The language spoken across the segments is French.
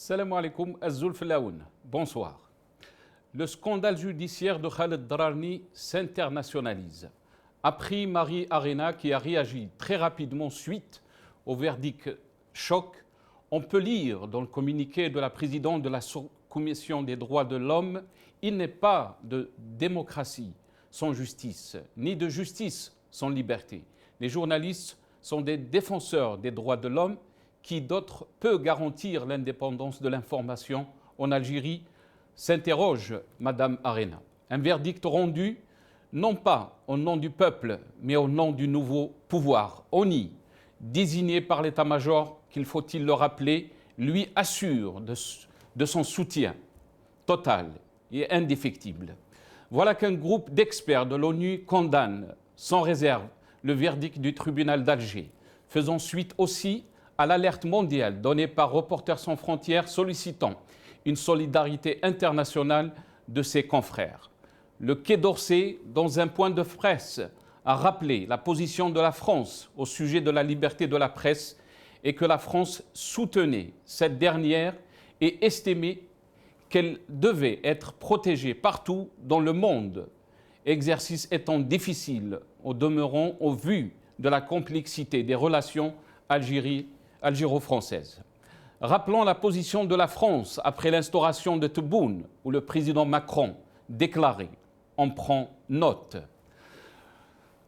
Salam alaikum, Azul Flaoun. Bonsoir. Le scandale judiciaire de Khaled Drarni s'internationalise. Après Marie Arena qui a réagi très rapidement suite au verdict choc, on peut lire dans le communiqué de la présidente de la Commission des droits de l'homme, il n'est pas de démocratie sans justice, ni de justice sans liberté. Les journalistes sont des défenseurs des droits de l'homme. Qui d'autre peut garantir l'indépendance de l'information en Algérie, s'interroge Madame Arena. Un verdict rendu, non pas au nom du peuple, mais au nom du nouveau pouvoir, ONI, désigné par l'état-major, qu'il faut-il le rappeler, lui assure de son soutien total et indéfectible. Voilà qu'un groupe d'experts de l'ONU condamne sans réserve le verdict du tribunal d'Alger, faisant suite aussi à l'alerte mondiale donnée par Reporters sans frontières sollicitant une solidarité internationale de ses confrères. Le Quai d'Orsay, dans un point de presse, a rappelé la position de la France au sujet de la liberté de la presse et que la France soutenait cette dernière et estimait qu'elle devait être protégée partout dans le monde, exercice étant difficile au demeurant au vu de la complexité des relations algéro-françaises. Rappelons la position de la France après l'instauration de Tebboune, où le président Macron déclarait « On prend note ».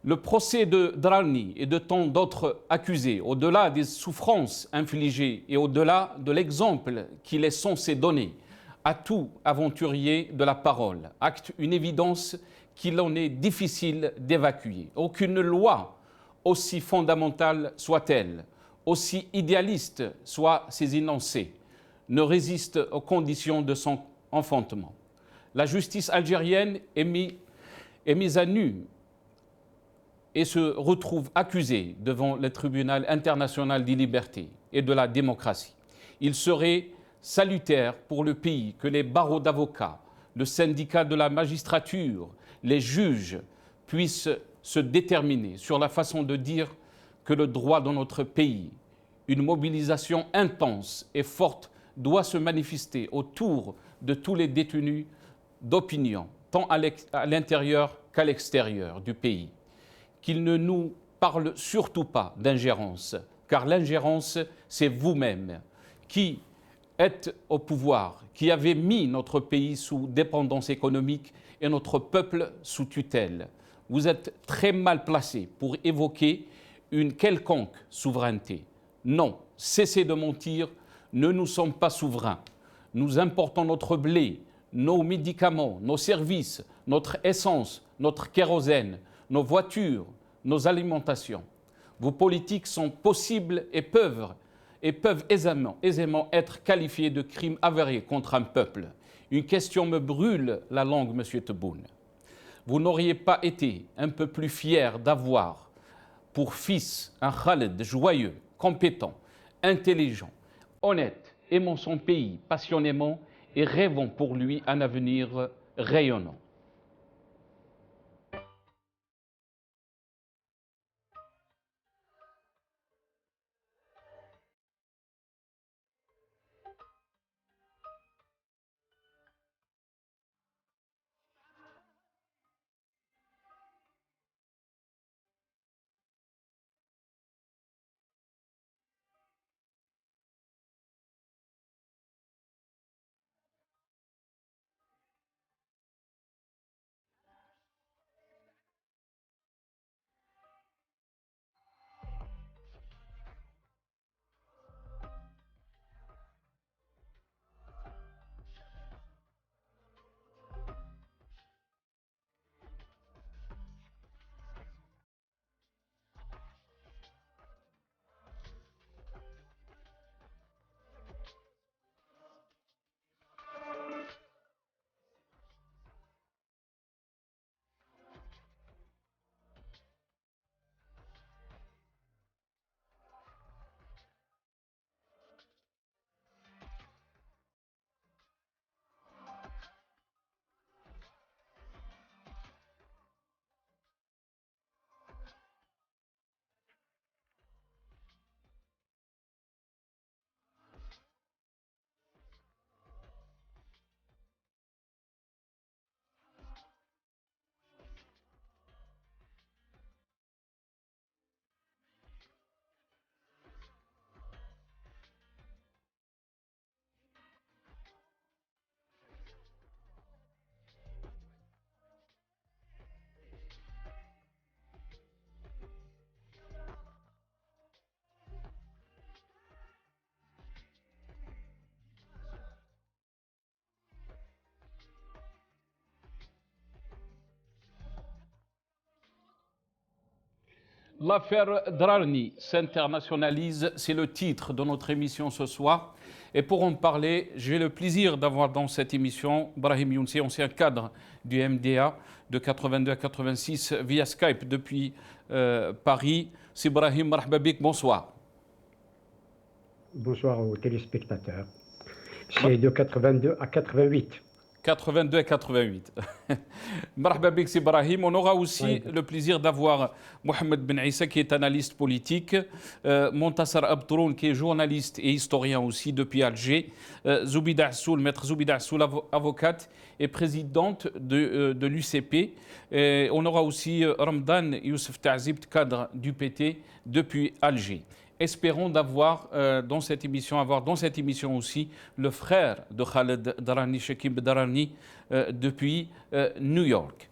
Le procès de Drarni et de tant d'autres accusés, au-delà des souffrances infligées et au-delà de l'exemple qu'il est censé donner à tout aventurier de la parole, acte une évidence qu'il en est difficile d'évacuer. Aucune loi, aussi fondamentale soit-elle, aussi idéaliste soient ses énoncés, ne résiste aux conditions de son enfantement. La justice algérienne est mise à nu et se retrouve accusée devant le tribunal international des libertés et de la démocratie. Il serait salutaire pour le pays que les barreaux d'avocats, le syndicat de la magistrature, les juges puissent se déterminer sur la façon de dire que le droit dans notre pays, une mobilisation intense et forte doit se manifester autour de tous les détenus d'opinion, tant à l'intérieur qu'à l'extérieur du pays. Qu'il ne nous parle surtout pas d'ingérence, car l'ingérence, c'est vous-même qui êtes au pouvoir, qui avez mis notre pays sous dépendance économique et notre peuple sous tutelle. Vous êtes très mal placé pour évoquer une quelconque souveraineté. Non, cessez de mentir, nous sommes pas souverains. Nous importons notre blé, nos médicaments, nos services, notre essence, notre kérosène, nos voitures, nos alimentations. Vos politiques sont possibles et peuvent aisément être qualifiées de crimes avérés contre un peuple. Une question me brûle la langue, monsieur Tebboune. Vous n'auriez pas été un peu plus fier d'avoir pour fils un Khaled joyeux, compétent, intelligent, honnête, aimant son pays passionnément et rêvant pour lui un avenir rayonnant. L'affaire Drarni s'internationalise, c'est le titre de notre émission ce soir. Et pour en parler, j'ai le plaisir d'avoir dans cette émission Brahim Younsi, ancien cadre du MDA de 82 à 86 via Skype depuis Paris. C'est Brahim, marhaba bik, bonsoir. Bonsoir aux téléspectateurs. C'est de 82 à 88. 82 et 88. Marhaba bik, c'est Brahim. On aura aussi le plaisir d'avoir Mohamed Ben Issa, qui est analyste politique, Montassar Abdroun, qui est journaliste et historien aussi depuis Alger, Zoubida Assoul, maître Zoubida Assoul, avocate et présidente de l'UCP. On aura aussi Ramadan Youssef Ta'zib, cadre du PT depuis Alger. Espérons d'avoir dans cette émission aussi le frère de Khaled Drarni, Chekib Drarni, depuis New York.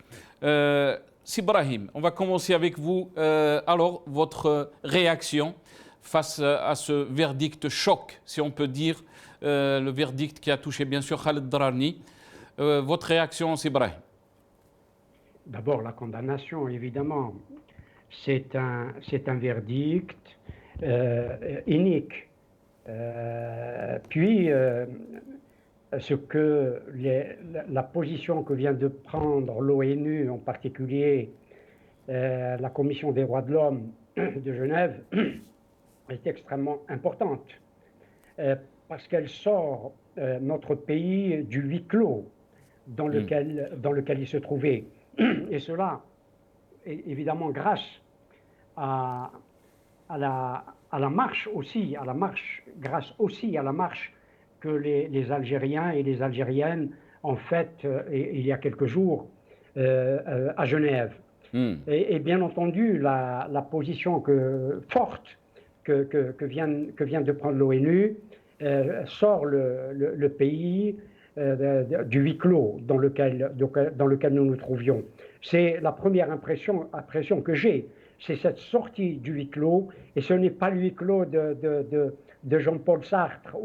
Sibrahim, on va commencer avec vous. Alors, votre réaction face à ce verdict choc, si on peut dire, le verdict qui a touché bien sûr Khaled Drarni. Votre réaction, Sibrahim? D'abord, la condamnation, évidemment. C'est un verdict inique. Puis, la position que vient de prendre l'ONU, en particulier la Commission des droits de l'homme de Genève, est extrêmement importante parce qu'elle sort notre pays du huis clos dans lequel il se trouvait. Et cela, évidemment, grâce à la marche aussi, grâce aussi à la marche que les Algériens et les Algériennes ont faite il y a quelques jours à Genève. Et bien entendu, la position forte que vient de prendre l'ONU sort le pays du huis clos dans lequel nous nous trouvions. C'est la première impression que j'ai. C'est cette sortie du huis clos, et ce n'est pas le huis clos de Jean-Paul Sartre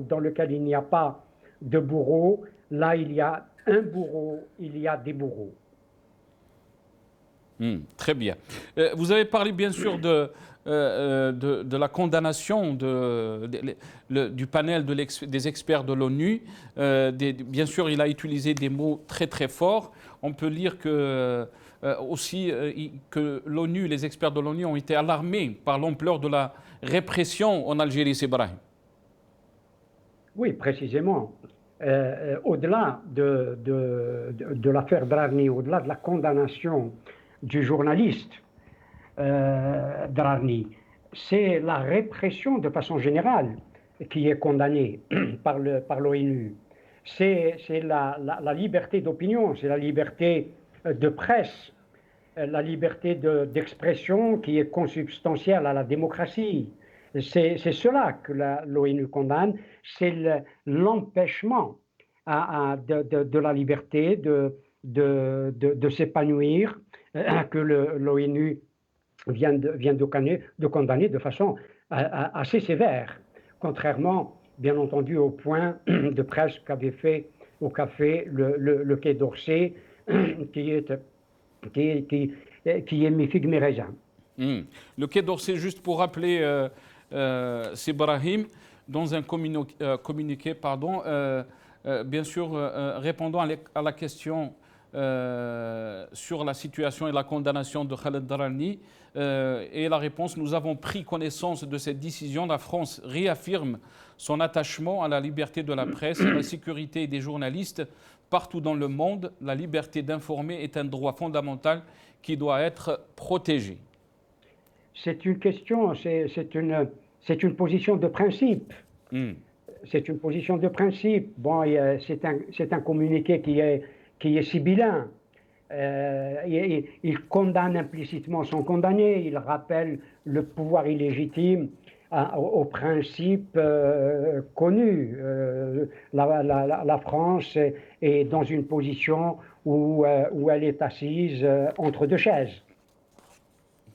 dans lequel il n'y a pas de bourreau. Là, il y a un bourreau, il y a des bourreaux. Très bien. Vous avez parlé bien sûr de la condamnation du panel des experts de l'ONU. Bien sûr, il a utilisé des mots très très forts. On peut lire que l'ONU, les experts de l'ONU ont été alarmés par l'ampleur de la répression en Algérie, c'est Brahim. Oui, précisément. Au-delà de l'affaire Drarni, au-delà de la condamnation du journaliste Drarni, c'est la répression de façon générale qui est condamnée par l'ONU. C'est la liberté d'opinion, c'est la liberté de presse, la liberté d'expression qui est consubstantielle à la démocratie. C'est cela que l'ONU condamne, c'est l'empêchement de la liberté de s'épanouir que l'ONU vient de condamner de façon assez sévère, contrairement bien entendu au point de presse qu'avait fait au café le Quai d'Orsay, qui est mi-figue mi-raisin. Le Quai d'Orsay, juste pour rappeler, c'est Brahim, dans un communiqué, bien sûr, répondant à la question sur la situation et la condamnation de Khaled Drarni, et la réponse: nous avons pris connaissance de cette décision. La France réaffirme son attachement à la liberté de la presse et à la sécurité des journalistes partout dans le monde. La liberté d'informer est un droit fondamental qui doit être protégé. C'est une question, c'est une position de principe. C'est une position de principe. Bon, c'est un communiqué qui est sibyllin. Il condamne implicitement son condamné. Il rappelle le pouvoir illégitime au principe connu. La France est dans une position où elle est assise entre deux chaises.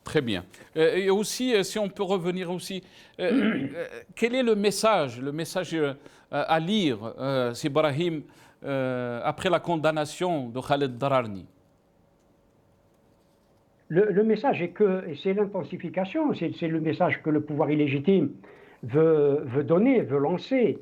Très bien. Et aussi, si on peut revenir aussi, quel est le message à lire, c'est Brahim, après la condamnation de Khaled Drarni? le message est que, et c'est l'intensification, c'est le message que le pouvoir illégitime veut donner, veut lancer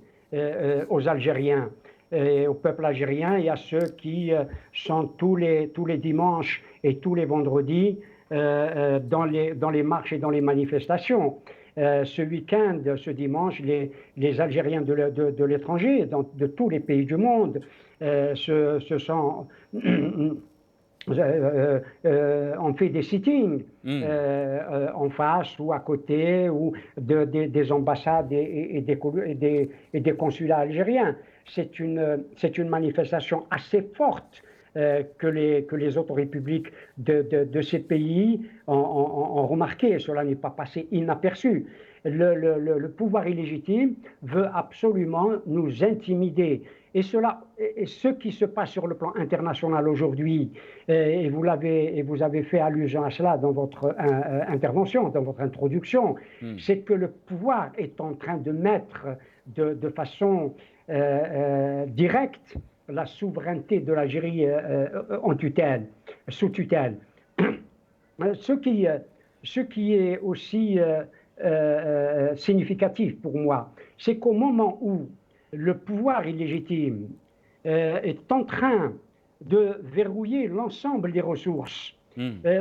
aux Algériens, au peuple algérien et à ceux qui sont tous les dimanches et tous les vendredis dans les marches et dans les manifestations. Ce week-end, ce dimanche, les Algériens de l'étranger, de tous les pays du monde, se sont on fait des sittings en face ou à côté ou des ambassades et des consulats algériens. C'est une manifestation assez forte que les autres républiques de ces pays ont remarqué. Cela n'est pas passé inaperçu. Le pouvoir illégitime veut absolument nous intimider. Et ce qui se passe sur le plan international aujourd'hui, et vous avez fait allusion à cela dans votre intervention, dans votre introduction, c'est que le pouvoir est en train de mettre de façon directe la souveraineté de l'Algérie sous tutelle. Ce qui est aussi significatif pour moi, c'est qu'au moment où le pouvoir illégitime est en train de verrouiller l'ensemble des ressources,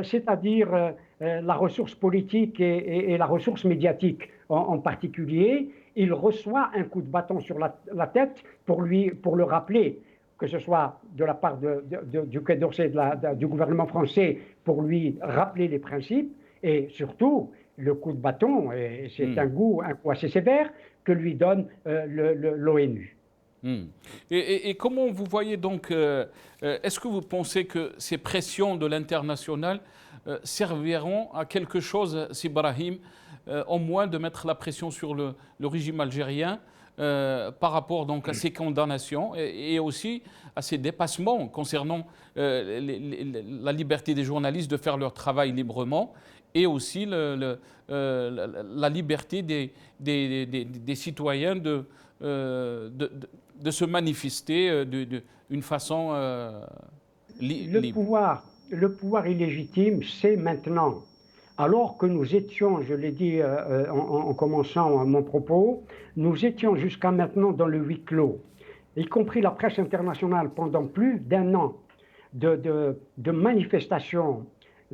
c'est-à-dire la ressource politique et la ressource médiatique en particulier, il reçoit un coup de bâton sur la tête pour le rappeler, que ce soit de la part du Quai d'Orsay, du gouvernement français, pour lui rappeler les principes, et surtout le coup de bâton, et c'est un coup assez sévère, que lui donne l'ONU. Et comment vous voyez donc, est-ce que vous pensez que ces pressions de l'international serviront à quelque chose, Sibrahim, au moins de mettre la pression sur le régime algérien par rapport donc à ces condamnations et aussi à ces dépassements concernant la liberté des journalistes de faire leur travail librement et aussi la liberté des citoyens de se manifester d'une façon libre. Le pouvoir illégitime, c'est maintenant. Alors que nous étions, je l'ai dit en commençant mon propos, nous étions jusqu'à maintenant dans le huis clos, y compris la presse internationale pendant plus d'un an de manifestations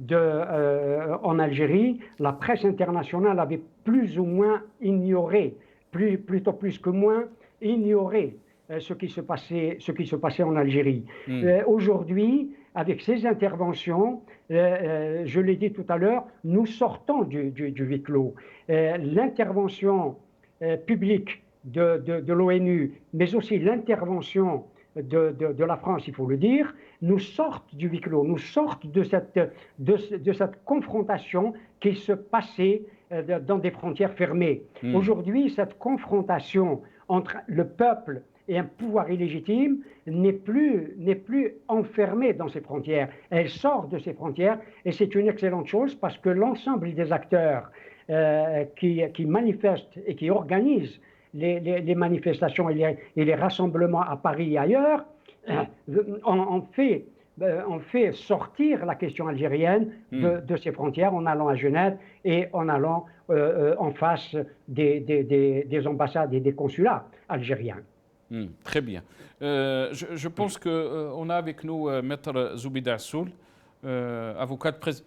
en Algérie. La presse internationale avait plus ou moins ignoré, plutôt plus que moins, ignoré ce qui se passait en Algérie. Aujourd'hui, avec ces interventions, je l'ai dit tout à l'heure, nous sortons du huis clos. L'intervention publique de l'ONU, mais aussi l'intervention de la France, il faut le dire, nous sortent du huis clos, nous sortent de cette confrontation qui se passait dans des frontières fermées. Aujourd'hui, cette confrontation entre le peuple et un pouvoir illégitime n'est plus enfermée dans ses frontières. Elle sort de ses frontières et c'est une excellente chose parce que l'ensemble des acteurs qui manifestent et qui organisent les manifestations et les rassemblements à Paris et ailleurs ont fait sortir la question algérienne de ses frontières en allant à Genève et en allant en face des ambassades et des consulats algériens. Très bien. Je pense qu'on a avec nous Maître Zoubida Assoul, avocate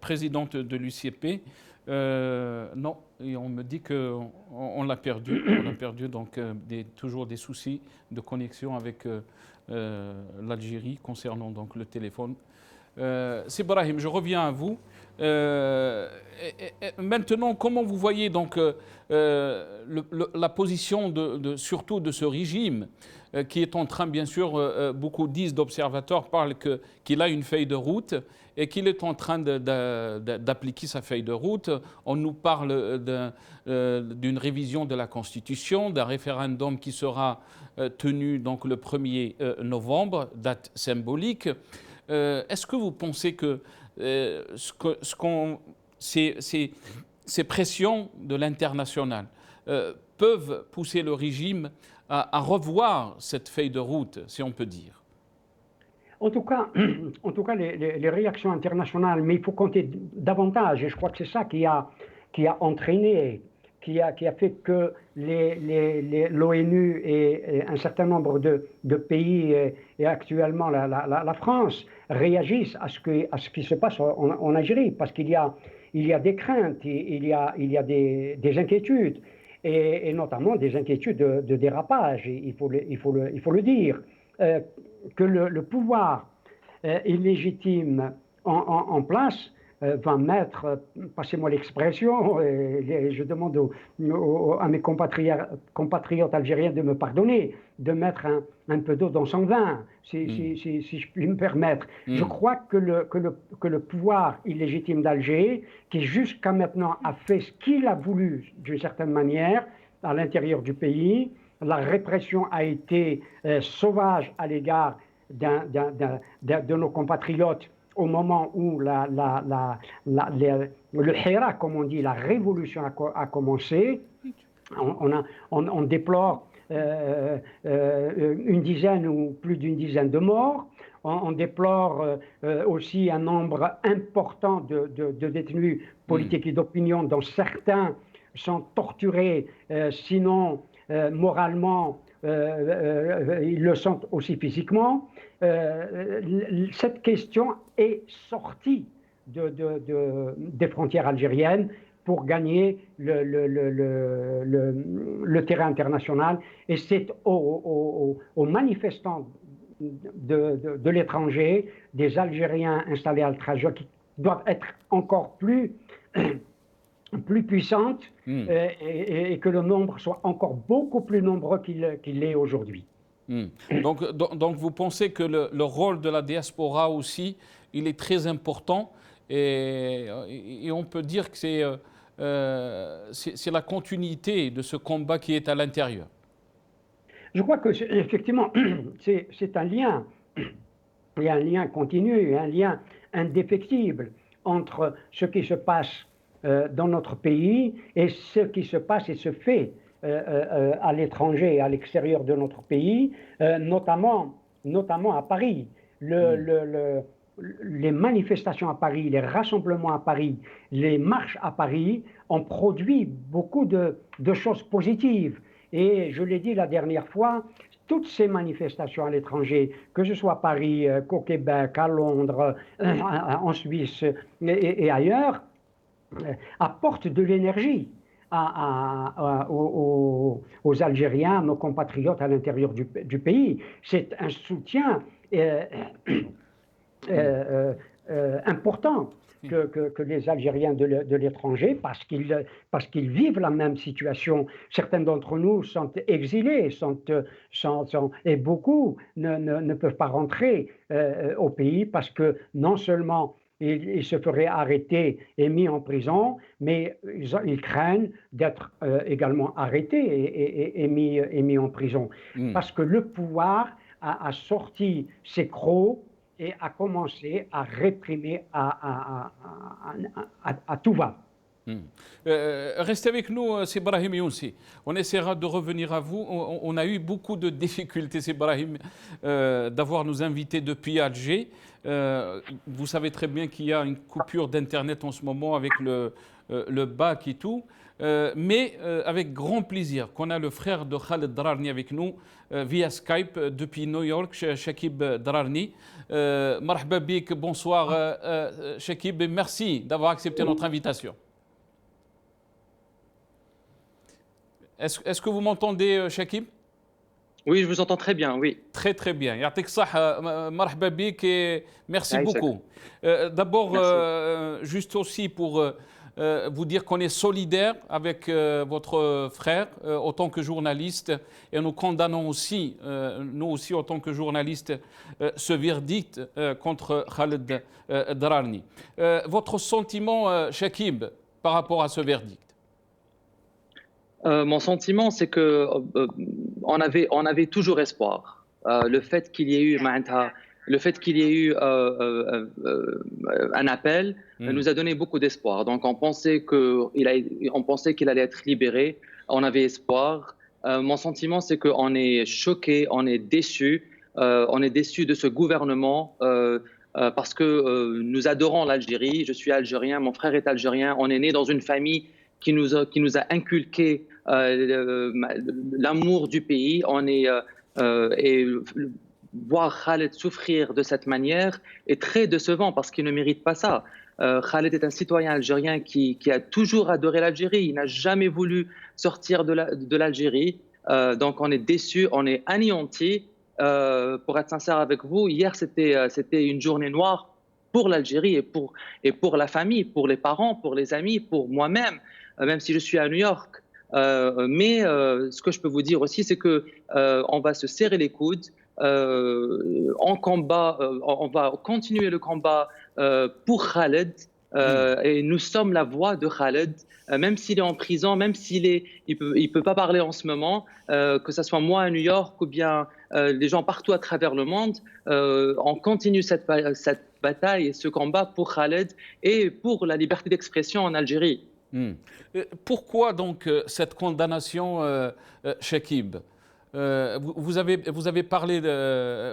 présidente de l'UCP. Non, et on me dit qu'on l'a perdu. On a perdu donc toujours des soucis de connexion avec l'Algérie concernant donc le téléphone. Sibrahim, je reviens à vous. Maintenant, comment vous voyez donc la position surtout de ce régime qui est en train, bien sûr, beaucoup disent d'observateurs parlent qu'il a une feuille de route et qu'il est en train d'appliquer sa feuille de route. On nous parle d'une révision de la Constitution, d'un référendum qui sera tenu donc le 1er novembre, date symbolique. Est-ce que vous pensez que ces pressions de l'international peuvent pousser le régime à revoir cette feuille de route, si on peut dire? En tout cas, en tout cas les réactions internationales, mais il faut compter davantage, et je crois que c'est ça qui a entraîné, qui a fait que l'ONU et un certain nombre de pays, et actuellement la France, réagissent à ce qui se passe en Algérie, parce il y a des craintes, il y a des inquiétudes, et notamment des inquiétudes de dérapage, il faut le dire. Que le pouvoir illégitime en place va mettre, passez-moi l'expression, et je demande à mes compatriotes algériens de me pardonner, de mettre un peu d'eau dans son vin, si je puis me permettre. Je crois que le pouvoir illégitime d'Alger, qui jusqu'à maintenant a fait ce qu'il a voulu d'une certaine manière à l'intérieur du pays, la répression a été sauvage à l'égard de nos compatriotes au moment où le Hira, comme on dit, la révolution a commencé. On déplore une dizaine ou plus d'une dizaine de morts. On déplore aussi un nombre important de détenus politiques et d'opinion, dont certains sont torturés, sinon moralement, ils le sont aussi physiquement. Cette question est sortie des frontières algériennes pour gagner le terrain international, et c'est aux manifestants de l'étranger, des Algériens installés à Al-Traja, qui doivent être encore plus puissante et que le nombre soit encore beaucoup plus nombreux qu'il l'est aujourd'hui. Donc vous pensez que le rôle de la diaspora aussi, il est très important, et on peut dire que c'est la continuité de ce combat qui est à l'intérieur. Je crois que effectivement, c'est un lien, il y a un lien continu, un lien indéfectible entre ce qui se passe dans notre pays et ce qui se passe et se fait à l'étranger, à l'extérieur de notre pays, notamment à Paris. Les manifestations à Paris, les rassemblements à Paris, les marches à Paris ont produit beaucoup de choses positives. Et je l'ai dit la dernière fois, toutes ces manifestations à l'étranger, que ce soit à Paris, qu'au Québec, à Londres, en Suisse et ailleurs, apportent de l'énergie aux Algériens, à nos compatriotes à l'intérieur du pays. C'est un soutien important que les Algériens de l'étranger, parce qu'ils vivent la même situation. Certains d'entre nous sont exilés, et beaucoup ne peuvent pas rentrer au pays parce que non seulement ils se feraient arrêter et mis en prison, mais ils craignent d'être également arrêtés et mis en prison. Parce que le pouvoir a sorti ses crocs et a commencé à réprimer à tout va. Restez avec nous, c'est Brahim Younsi. On essaiera de revenir à vous. On a eu beaucoup de difficultés, c'est Brahim, d'avoir nos invités depuis Alger. Vous savez très bien qu'il y a une coupure d'Internet en ce moment avec le bac et tout. Mais avec grand plaisir qu'on a le frère de Khaled Drarni avec nous via Skype depuis New York, Chakib Drarni. Marhaba bik, bonsoir Chakib, et merci d'avoir accepté notre invitation. Est-ce que vous m'entendez, Chakib? Oui, je vous entends très bien, oui. Très très bien. Yatik Sah, marhaba bik, et merci beaucoup. D'abord, juste aussi pour vous dire qu'on est solidaire avec votre frère en tant que journaliste, et nous condamnons aussi, nous aussi en tant que journalistes, ce verdict contre Khaled Drarni. Votre sentiment, Chakib, par rapport à ce verdict? Mon sentiment, c'est que on avait toujours espoir. Le fait qu'il y ait eu un appel nous a donné beaucoup d'espoir. Donc on pensait qu'il allait être libéré. On avait espoir. Mon sentiment, c'est qu'on est choqué, on est déçu. On est déçu de ce gouvernement parce que nous adorons l'Algérie. Je suis algérien, mon frère est algérien. On est né dans une famille qui nous a inculqué l'amour du pays. Et voir Khaled souffrir de cette manière est très décevant parce qu'il ne mérite pas ça. Khaled est un citoyen algérien qui a toujours adoré l'Algérie. Il n'a jamais voulu sortir de l'Algérie. Donc on est déçus, on est anéantis. Pour être sincère avec vous, hier c'était une journée noire pour l'Algérie et pour la famille, pour les parents, pour les amis, pour moi-même, même si je suis à New York. Mais ce que je peux vous dire aussi, c'est que on va se serrer les coudes. En combat, on va continuer le combat pour Khaled. Et nous sommes la voix de Khaled, même s'il est en prison, même il peut pas parler en ce moment, que ce soit moi à New York ou bien les gens partout à travers le monde, on continue cette bataille et ce combat pour Khaled et pour la liberté d'expression en Algérie. Pourquoi donc cette condamnation, Chekib? Vous avez parlé,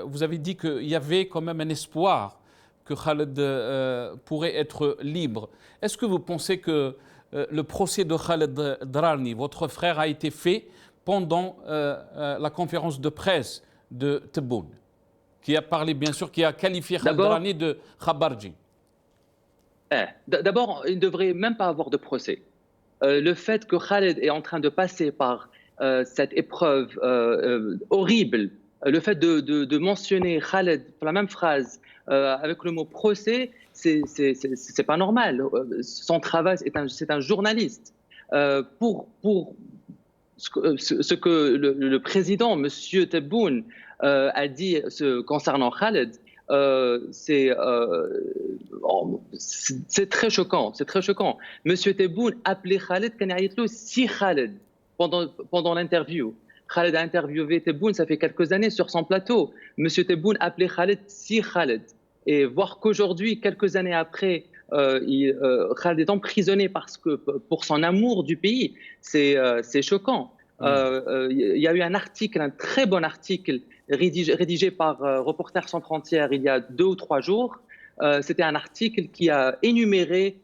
vous avez dit qu'il y avait quand même un espoir que Khaled pourrait être libre. Est-ce que vous pensez que le procès de Khaled Drarni, votre frère, a été fait pendant la conférence de presse de Tebboune, qui a parlé, bien sûr, qui a qualifié Khaled Drarni de Khabarji? D'abord, il ne devrait même pas avoir de procès. Le fait que Khaled est en train de passer par cette épreuve horrible, le fait de mentionner Khaled pour la même phrase avec le mot procès, c'est pas normal. Son travail, c'est un journaliste. Pour ce que le président, M. Tebboune, a dit concernant Khaled, c'est très choquant, c'est très choquant. Monsieur Tebboune appelait Khaled si Khaled pendant l'interview. Khaled a interviewé Tebboune, ça fait quelques années sur son plateau. Monsieur Tebboune appelait Khaled si Khaled. Et voir qu'aujourd'hui, quelques années après, Khaled est emprisonné pour son amour du pays, c'est choquant. Il y a eu un article, un très bon article rédigé par Reporters sans frontières il y a 2 ou 3 jours. C'était un article qui a énuméré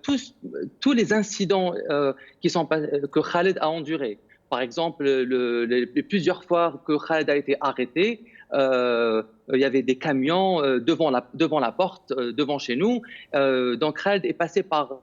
tous les incidents que Khaled a endurés. Par exemple, les plusieurs fois que Khaled a été arrêté, il y avait des camions devant la porte, devant chez nous. Donc Khaled est passé par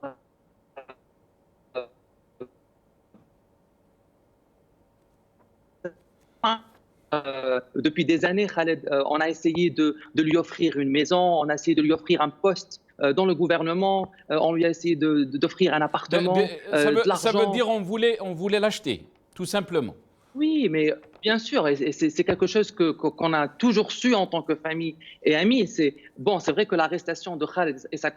depuis des années, Khaled, on a essayé de lui offrir une maison, on a essayé de lui offrir un poste dans le gouvernement, on lui a essayé d'offrir un appartement, de l'argent. Ça veut dire on voulait l'acheter, tout simplement. Oui, mais bien sûr, et c'est quelque chose qu'on a toujours su en tant que famille et amis. C'est vrai que l'arrestation de Khaled et sa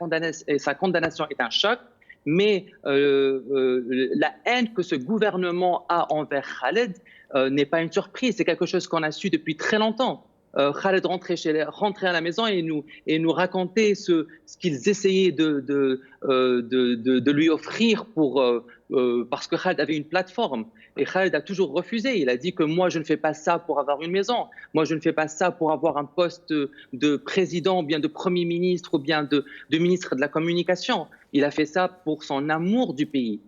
condamnation est un choc, mais la haine que ce gouvernement a envers Khaled n'est pas une surprise. C'est quelque chose qu'on a su depuis très longtemps. Khaled rentrait à la maison et nous racontait ce qu'ils essayaient de lui offrir parce que Khaled avait une plateforme. Et Khaled a toujours refusé. Il a dit que moi, je ne fais pas ça pour avoir une maison. Moi, je ne fais pas ça pour avoir un poste de président, ou bien de premier ministre, ou bien de ministre de la communication. Il a fait ça pour son amour du pays.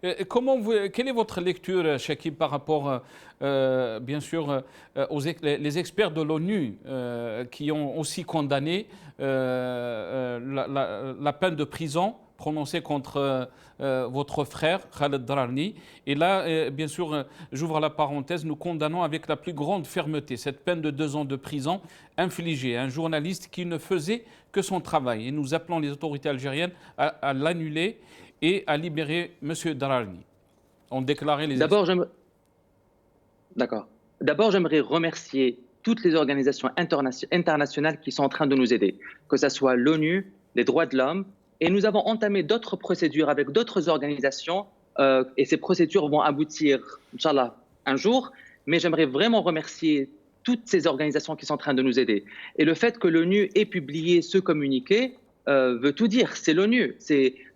Quelle est votre lecture, Chekib, par rapport, bien sûr, les experts de l'ONU qui ont aussi condamné la peine de prison prononcée contre votre frère, Khaled Drarni. Et là, bien sûr, j'ouvre la parenthèse, nous condamnons avec la plus grande fermeté cette peine de 2 ans de prison infligée à un journaliste qui ne faisait que son travail. Et nous appelons les autorités algériennes à l'annuler et à libérer M. Drarni. On déclarait les... D'abord, j'aimerais remercier toutes les organisations internationales qui sont en train de nous aider, que ce soit l'ONU, les droits de l'homme, et nous avons entamé d'autres procédures avec d'autres organisations, et ces procédures vont aboutir, Inch'Allah, un jour, mais j'aimerais vraiment remercier toutes ces organisations qui sont en train de nous aider. Et le fait que l'ONU ait publié ce communiqué veut tout dire. C'est l'ONU.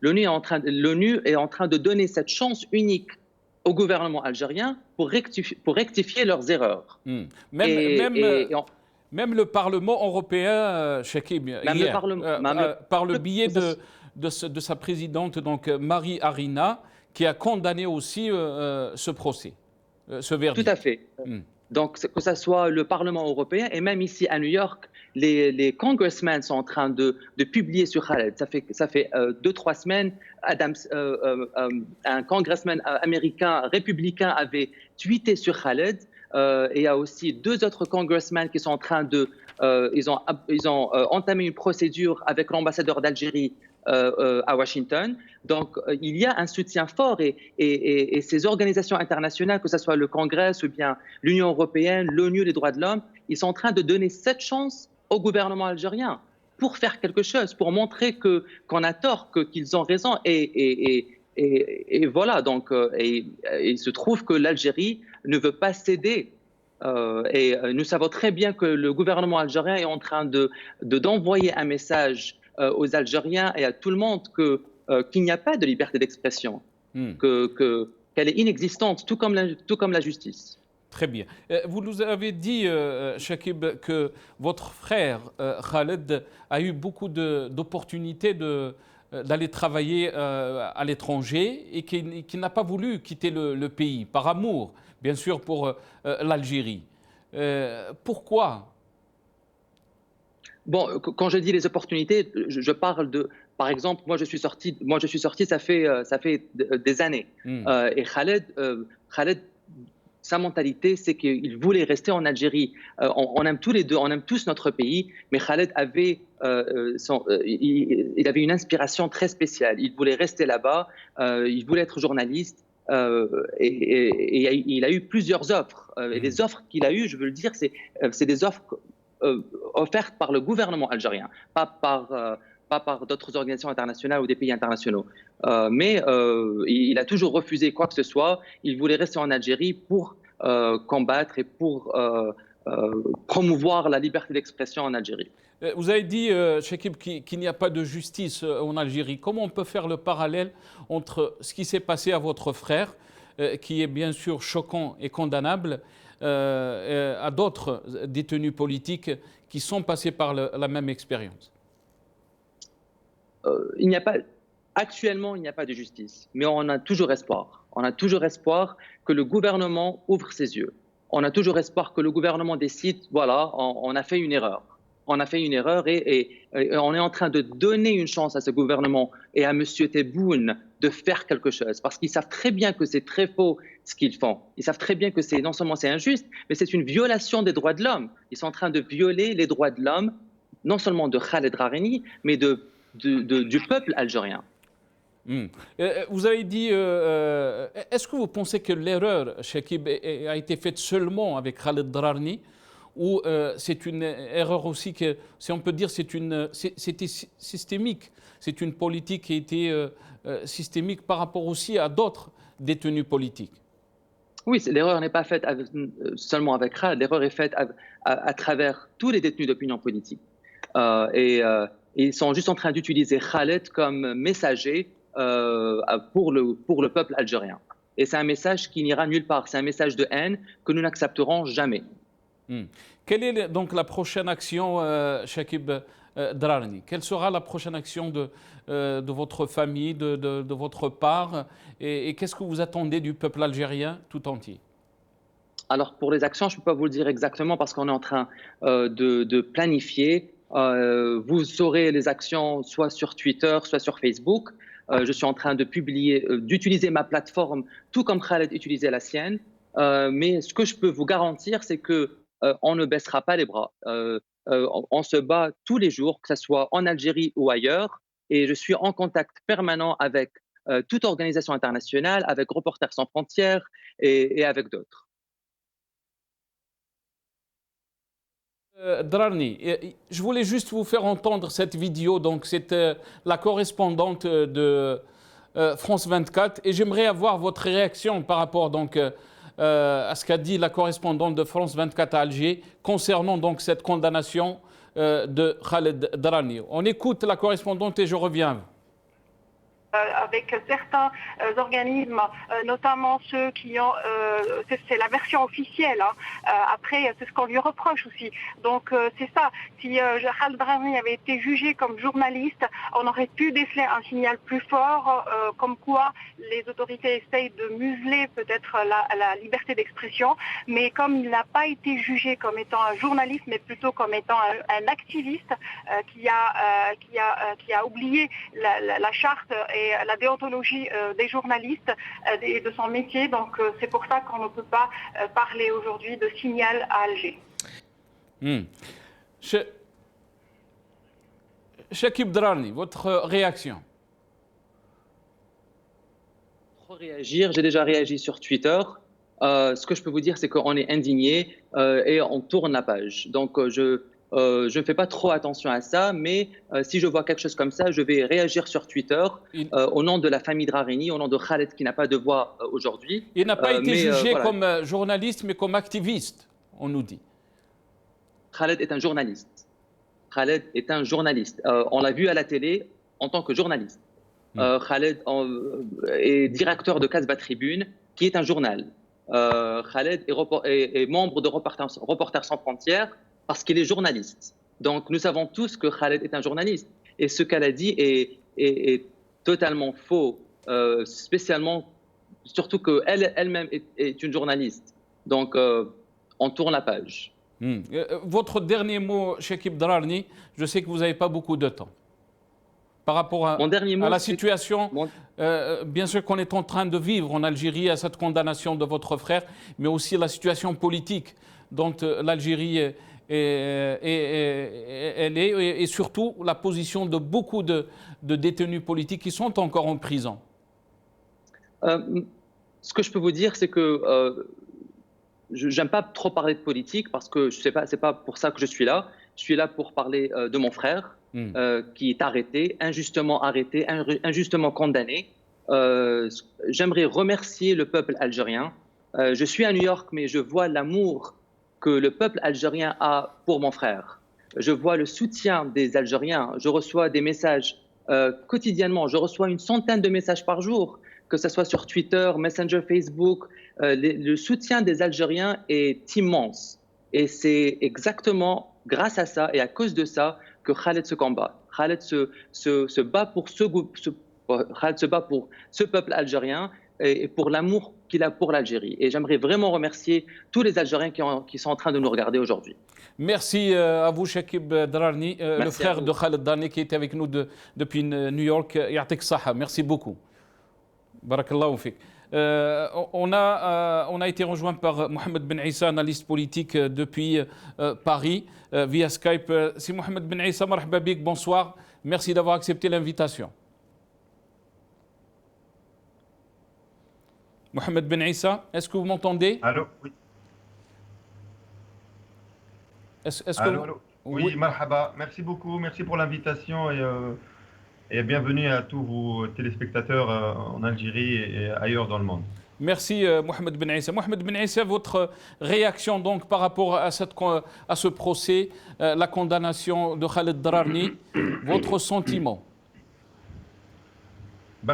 L'ONU est en train de donner cette chance unique au gouvernement algérien pour rectifier leurs erreurs. Même le Parlement européen, Chakib, hier, par le biais de sa présidente, donc Marie Arina, qui a condamné aussi ce procès, ce verdict. Tout à fait. Donc, que ce soit le Parlement européen et même ici à New York, les congressmen sont en train de publier sur Khaled. Ça fait 2-3 semaines, un congressman américain républicain avait tweeté sur Khaled. Et il y a aussi 2 autres congressmen qui sont en train ils ont entamé une procédure avec l'ambassadeur d'Algérie à Washington. Donc, il y a un soutien fort et ces organisations internationales, que ce soit le Congrès ou bien l'Union européenne, l'ONU, les droits de l'homme, ils sont en train de donner cette chance au gouvernement algérien pour faire quelque chose, pour montrer qu'on a tort, qu'ils ont raison. Et voilà, donc, il se trouve que l'Algérie ne veut pas céder. Et nous savons très bien que le gouvernement algérien est en train d'envoyer un message aux Algériens et à tout le monde qu'il n'y a pas de liberté d'expression, qu'elle est inexistante, tout comme la justice. Très bien. Vous nous avez dit, Chakib, que votre frère Khaled a eu beaucoup d'opportunités d'aller travailler à l'étranger et qui n'a pas voulu quitter le pays, par amour, bien sûr, pour l'Algérie. Pourquoi ? Bon, quand je dis les opportunités, je parle de, par exemple, moi je suis sorti, ça fait des années. Et Khaled, sa mentalité, c'est qu'il voulait rester en Algérie. On aime tous les deux, on aime tous notre pays, mais Khaled avait, il avait une inspiration très spéciale. Il voulait rester là-bas, il voulait être journaliste. Et il a eu plusieurs offres. Et les offres qu'il a eues, je veux le dire, c'est des offres offertes par le gouvernement algérien, pas par d'autres organisations internationales ou des pays internationaux. Mais il a toujours refusé quoi que ce soit. Il voulait rester en Algérie pour combattre et pour promouvoir la liberté d'expression en Algérie. Vous avez dit, Chakib, qu'il n'y a pas de justice en Algérie. Comment on peut faire le parallèle entre ce qui s'est passé à votre frère, qui est bien sûr choquant et condamnable, à d'autres détenus politiques qui sont passés par la même expérience? Actuellement, il n'y a pas de justice, mais on a toujours espoir. On a toujours espoir que le gouvernement ouvre ses yeux. On a toujours espoir que le gouvernement décide, voilà, on a fait une erreur. On a fait une erreur et on est en train de donner une chance à ce gouvernement et à M. Tebboune de faire quelque chose. Parce qu'ils savent très bien que c'est très faux ce qu'ils font. Ils savent très bien que non seulement c'est injuste, mais c'est une violation des droits de l'homme. Ils sont en train de violer les droits de l'homme, non seulement de Khaled Drareni, mais du peuple algérien. Vous avez dit, est-ce que vous pensez que l'erreur, Chakib, a été faite seulement avec Khaled Drareni, ou c'est une erreur aussi que, si on peut dire, c'était systémique, c'est une politique qui a été systémique par rapport aussi à d'autres détenus politiques? Oui, l'erreur n'est pas faite seulement avec Khaled, l'erreur est faite à travers tous les détenus d'opinion politique. Ils sont juste en train d'utiliser Khaled comme messager pour le peuple algérien. Et c'est un message qui n'ira nulle part, c'est un message de haine que nous n'accepterons jamais. Quelle est donc la prochaine action, Chakib Drareni? Quelle sera la prochaine action de votre famille, de votre part, et qu'est-ce que vous attendez du peuple algérien tout entier? Alors pour les actions, je ne peux pas vous le dire exactement parce qu'on est en train de planifier. Vous saurez les actions soit sur Twitter, soit sur Facebook. Je suis en train d'utiliser ma plateforme, tout comme Khaled utilisait la sienne. Mais ce que je peux vous garantir, c'est qu'on ne baissera pas les bras. On se bat tous les jours, que ce soit en Algérie ou ailleurs. Et je suis en contact permanent avec toute organisation internationale, avec Reporters sans frontières et avec d'autres. Drareni, je voulais juste vous faire entendre cette vidéo. Donc, c'est la correspondante de France 24 et j'aimerais avoir votre réaction par rapport donc, à ce qu'a dit la correspondante de France 24 à Alger concernant donc cette condamnation de Khaled Drareni. On écoute la correspondante et je reviens. avec certains organismes, notamment ceux qui ont, c'est la version officielle, hein. Après c'est ce qu'on lui reproche aussi. Donc c'est ça, si Khaled Drarni avait été jugé comme journaliste, on aurait pu déceler un signal plus fort, comme quoi les autorités essayent de museler peut-être la liberté d'expression, mais comme il n'a pas été jugé comme étant un journaliste, mais plutôt comme étant un activiste qui a oublié la charte et la déontologie des journalistes et de son métier. Donc c'est pour ça qu'on ne peut pas parler aujourd'hui de signal à Alger. Chekib Drarni, votre réaction? Pour réagir, j'ai déjà réagi sur Twitter. Ce que je peux vous dire, c'est qu'on est indigné et on tourne la page. Donc je ne fais pas trop attention à ça, mais si je vois quelque chose comme ça, je vais réagir sur Twitter au nom de la famille Drarni, au nom de Khaled qui n'a pas de voix aujourd'hui. Il n'a pas été jugé comme journaliste, mais comme activiste, on nous dit. Khaled est un journaliste. Khaled est un journaliste. On l'a vu à la télé en tant que journaliste. Khaled est directeur de Casbah Tribune, qui est un journal. Khaled est membre de Reporters sans frontières parce qu'il est journaliste. Donc nous savons tous que Khaled est un journaliste. Et ce qu'elle a dit est totalement faux, spécialement, surtout qu'elle-même est une journaliste. Donc on tourne la page. Votre dernier mot, Chekib Drarni, je sais que vous n'avez pas beaucoup de temps. Par rapport à la situation, bien sûr qu'on est en train de vivre en Algérie, à cette condamnation de votre frère, mais aussi la situation politique dont l'Algérie elle est, et surtout la position de beaucoup de détenus politiques qui sont encore en prison. Ce que je peux vous dire, c'est que j'aime pas trop parler de politique parce que c'est pas pour ça que je suis là. Je suis là pour parler de mon frère qui est arrêté, injustement condamné. J'aimerais remercier le peuple algérien. Je suis à New York, mais je vois l'amour que le peuple algérien a pour mon frère. Je vois le soutien des Algériens. Je reçois des messages quotidiennement. Je reçois une centaine de messages par jour, que ce soit sur Twitter, Messenger, Facebook. Le soutien des Algériens est immense. Et c'est exactement grâce à ça et à cause de ça que Khaled se combat. Khaled se bat pour ce peuple algérien et pour l'amour qu'il a pour l'Algérie. Et j'aimerais vraiment remercier tous les Algériens qui sont en train de nous regarder aujourd'hui. Merci à vous, Chekib Drarni, le frère de Khaled Drarni qui était avec nous depuis New York. Yatik Saha. Merci beaucoup. Barakallahu fik. On a été rejoint par Mohamed Ben Issa, analyste politique depuis Paris, via Skype. Si Mohamed Ben Issa, marhaba bik, bonsoir. Merci d'avoir accepté l'invitation. Mohamed Ben Issa, est-ce que vous m'entendez? Allô, oui. Allô. Oui, marhaba. Merci beaucoup. Merci pour l'invitation et bienvenue à tous vos téléspectateurs en Algérie et ailleurs dans le monde. Merci Mohamed Ben Issa. Mohamed Ben Issa, votre réaction donc par rapport à ce procès, la condamnation de Khaled Drarni, votre sentiment?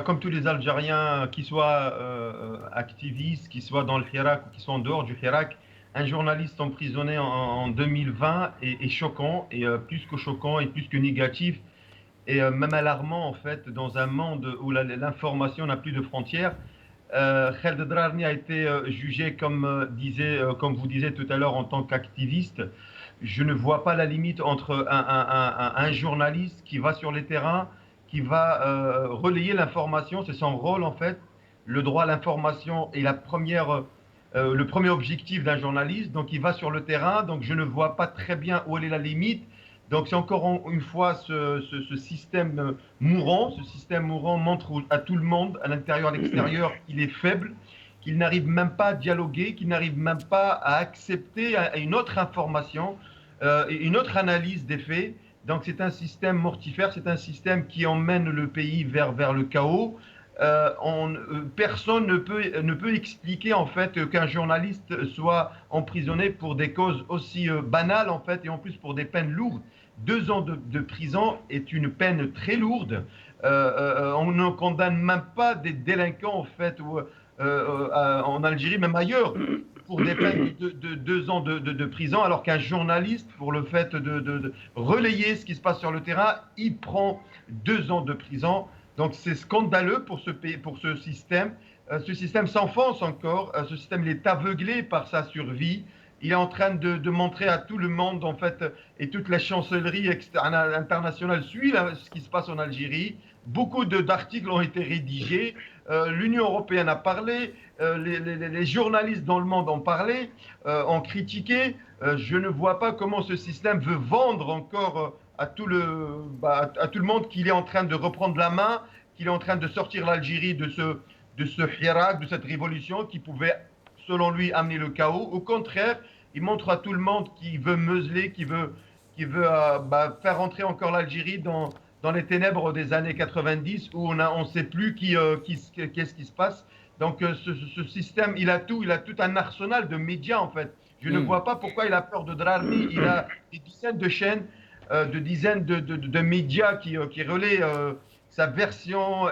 Comme tous les Algériens, qu'ils soient activistes, qu'ils soient dans le Hirak ou qu'ils soient en dehors du Hirak, un journaliste emprisonné en 2020 est choquant, et plus que choquant et plus que négatif, et même alarmant en fait, dans un monde où l'information n'a plus de frontières. Khaled Drarni a été jugé, comme vous disiez tout à l'heure, en tant qu'activiste. Je ne vois pas la limite entre un journaliste qui va sur les terrains, qui va relayer l'information, c'est son rôle en fait. Le droit à l'information est le premier objectif d'un journaliste, donc il va sur le terrain, donc je ne vois pas très bien où est la limite. Donc c'est encore une fois ce système mourant. Ce système mourant montre à tout le monde, à l'intérieur et à l'extérieur, qu'il est faible, qu'il n'arrive même pas à dialoguer, qu'il n'arrive même pas à accepter une autre information, une autre analyse des faits. Donc c'est un système mortifère, c'est un système qui emmène le pays vers le chaos. Personne ne peut expliquer en fait qu'un journaliste soit emprisonné pour des causes aussi banales en fait, et en plus pour des peines lourdes. 2 ans de prison est une peine très lourde. On ne condamne même pas des délinquants en fait en Algérie, même ailleurs, pour des peines de 2 ans de prison, alors qu'un journaliste, pour le fait de relayer ce qui se passe sur le terrain, il prend 2 ans de prison. Donc c'est scandaleux pour ce système. Ce système s'enfonce encore. Ce système il est aveuglé par sa survie. Il est en train de montrer à tout le monde, en fait, et toute la chancellerie internationale suit ce qui se passe en Algérie. Beaucoup d'articles ont été rédigés. L'Union européenne a parlé. Les journalistes dans le monde ont parlé, ont critiqué. Je ne vois pas comment ce système veut vendre encore à tout le monde qu'il est en train de reprendre la main, qu'il est en train de sortir l'Algérie de ce hirak, de cette révolution qui pouvait, selon lui, amener le chaos. Au contraire, il montre à tout le monde qu'il veut museler, qu'il veut faire rentrer encore l'Algérie dans les ténèbres des années 90 où on ne sait plus qu'est-ce qui se passe. Donc ce système, il a tout un arsenal de médias en fait. Je ne vois pas pourquoi il a peur de Drarni. Il a des dizaines de chaînes, de dizaines de médias qui relaient sa version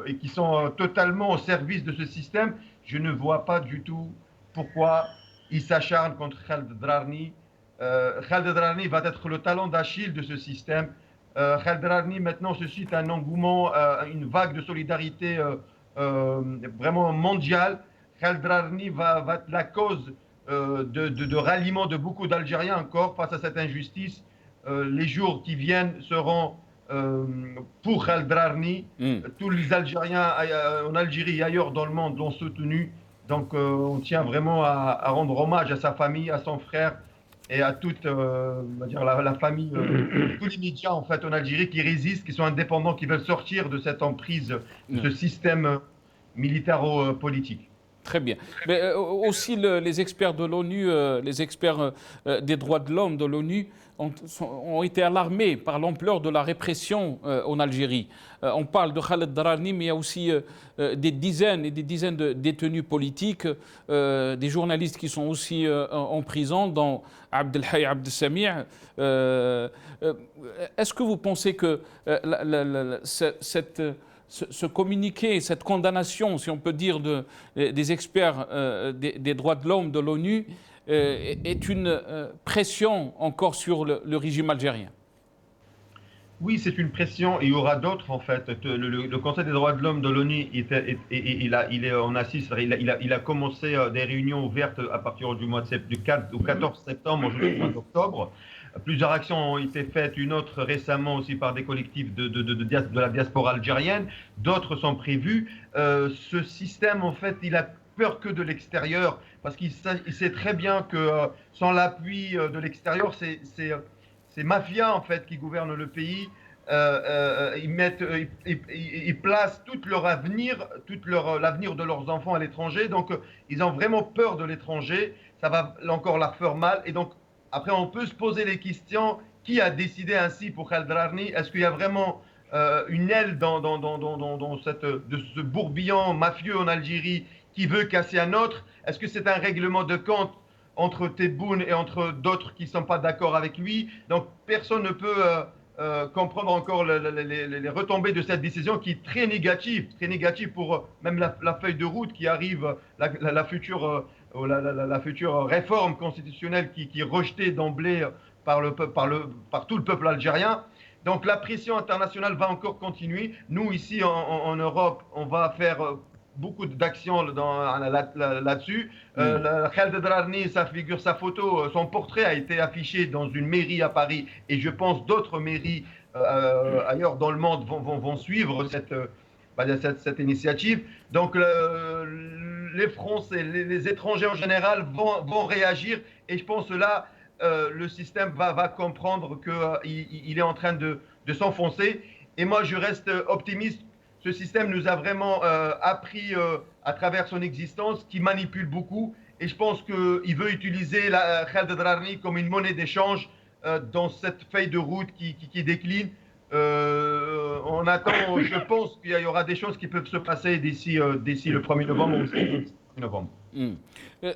et qui sont totalement au service de ce système. Je ne vois pas du tout pourquoi il s'acharne contre Khaled Drarni. Khaled Drarni va être le talon d'Achille de ce système. Khaled Drarni maintenant suscite un engouement, une vague de solidarité vraiment mondiale. Khaled Drarni va être la cause de ralliement de beaucoup d'Algériens encore face à cette injustice. Les jours qui viennent seront pour Khaled Drarni. Tous les Algériens en Algérie et ailleurs dans le monde l'ont soutenu. Donc on tient vraiment à rendre hommage à sa famille, à son frère et à toute la famille, tous les médias en fait en Algérie qui résistent, qui sont indépendants, qui veulent sortir de cette emprise, de ce système militaro-politique. Très bien. Mais aussi les experts de l'ONU, les experts des droits de l'homme de l'ONU ont été alarmés par l'ampleur de la répression en Algérie. On parle de Khaled Drarni, mais il y a aussi des dizaines et des dizaines de détenus politiques, des journalistes qui sont aussi en prison, dont Abdelhai Abdelsami. Est-ce que vous pensez que ce communiqué, cette condamnation, si on peut dire, des experts des droits de l'homme de l'ONU est une pression encore sur le régime algérien? Oui, c'est une pression et il y aura d'autres en fait. Le Conseil des droits de l'homme de l'ONU, il est en assise, il a commencé des réunions ouvertes à partir du 4 ou 14 septembre jusqu'au mois d'octobre. Plusieurs actions ont été faites, une autre récemment aussi par des collectifs de la diaspora algérienne. D'autres sont prévues. Ce système, en fait, il a peur que de l'extérieur parce qu'il sait très bien que sans l'appui de l'extérieur, c'est mafia en fait qui gouvernent le pays. Ils placent tout leur avenir, l'avenir de leurs enfants à l'étranger. Donc, ils ont vraiment peur de l'étranger. Ça va encore leur faire mal. Et donc, après, on peut se poser les questions. Qui a décidé ainsi pour Khaled Drarni? Est-ce qu'il y a vraiment une aile de ce bourbion mafieux en Algérie qui veut casser un autre? Est-ce que c'est un règlement de compte entre Tebboune et entre d'autres qui ne sont pas d'accord avec lui? Donc, personne ne peut comprendre encore les retombées de cette décision qui est très négative pour même la feuille de route qui arrive, la future réforme constitutionnelle qui est rejetée d'emblée par tout le peuple algérien. Donc la pression internationale va encore continuer. Nous, ici en Europe, on va faire beaucoup d'actions là-dessus. Khaled Drarni, sa figure, sa photo, son portrait a été affiché dans une mairie à Paris et je pense d'autres mairies ailleurs dans le monde vont suivre cette initiative. Donc les Français, les étrangers en général vont réagir et je pense là le système va comprendre qu'il est en train de s'enfoncer. Et moi je reste optimiste. Ce système nous a vraiment appris à travers son existence qu'il manipule beaucoup et je pense qu'il veut utiliser Khaled Drarni comme une monnaie d'échange dans cette feuille de route qui décline. On attend, je pense qu'il y aura des choses qui peuvent se passer d'ici le 1er novembre ou le 6 novembre.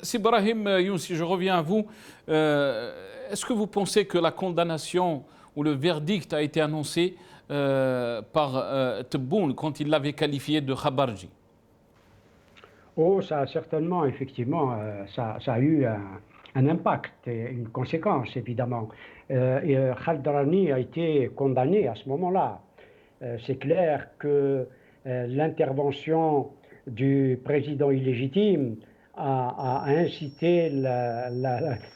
Si Brahim Younsi, je reviens à vous. Est-ce que vous pensez que la condamnation ou le verdict a été annoncé par Tebboune quand il l'avait qualifié de Khabarji? Oh, ça a certainement, effectivement, ça a eu un impact et une conséquence, évidemment. Khaled Drani a été condamné à ce moment-là. C'est clair que l'intervention du président illégitime a incité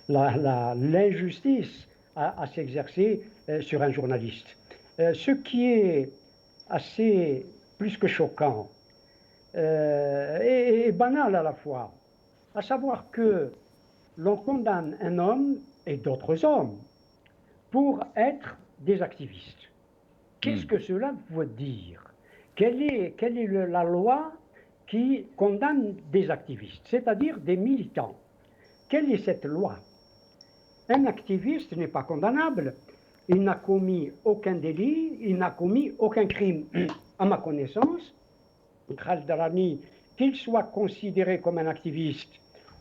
l'injustice à s'exercer sur un journaliste. Ce qui est assez plus que choquant et banal à la fois, à savoir que l'on condamne un homme et d'autres hommes pour être des activistes. Qu'est-ce que cela veut dire? Quelle est la loi qui condamne des activistes, c'est-à-dire des militants? Quelle est cette loi? Un activiste n'est pas condamnable, il n'a commis aucun délit, il n'a commis aucun crime. À ma connaissance, Khaled Drani, qu'il soit considéré comme un activiste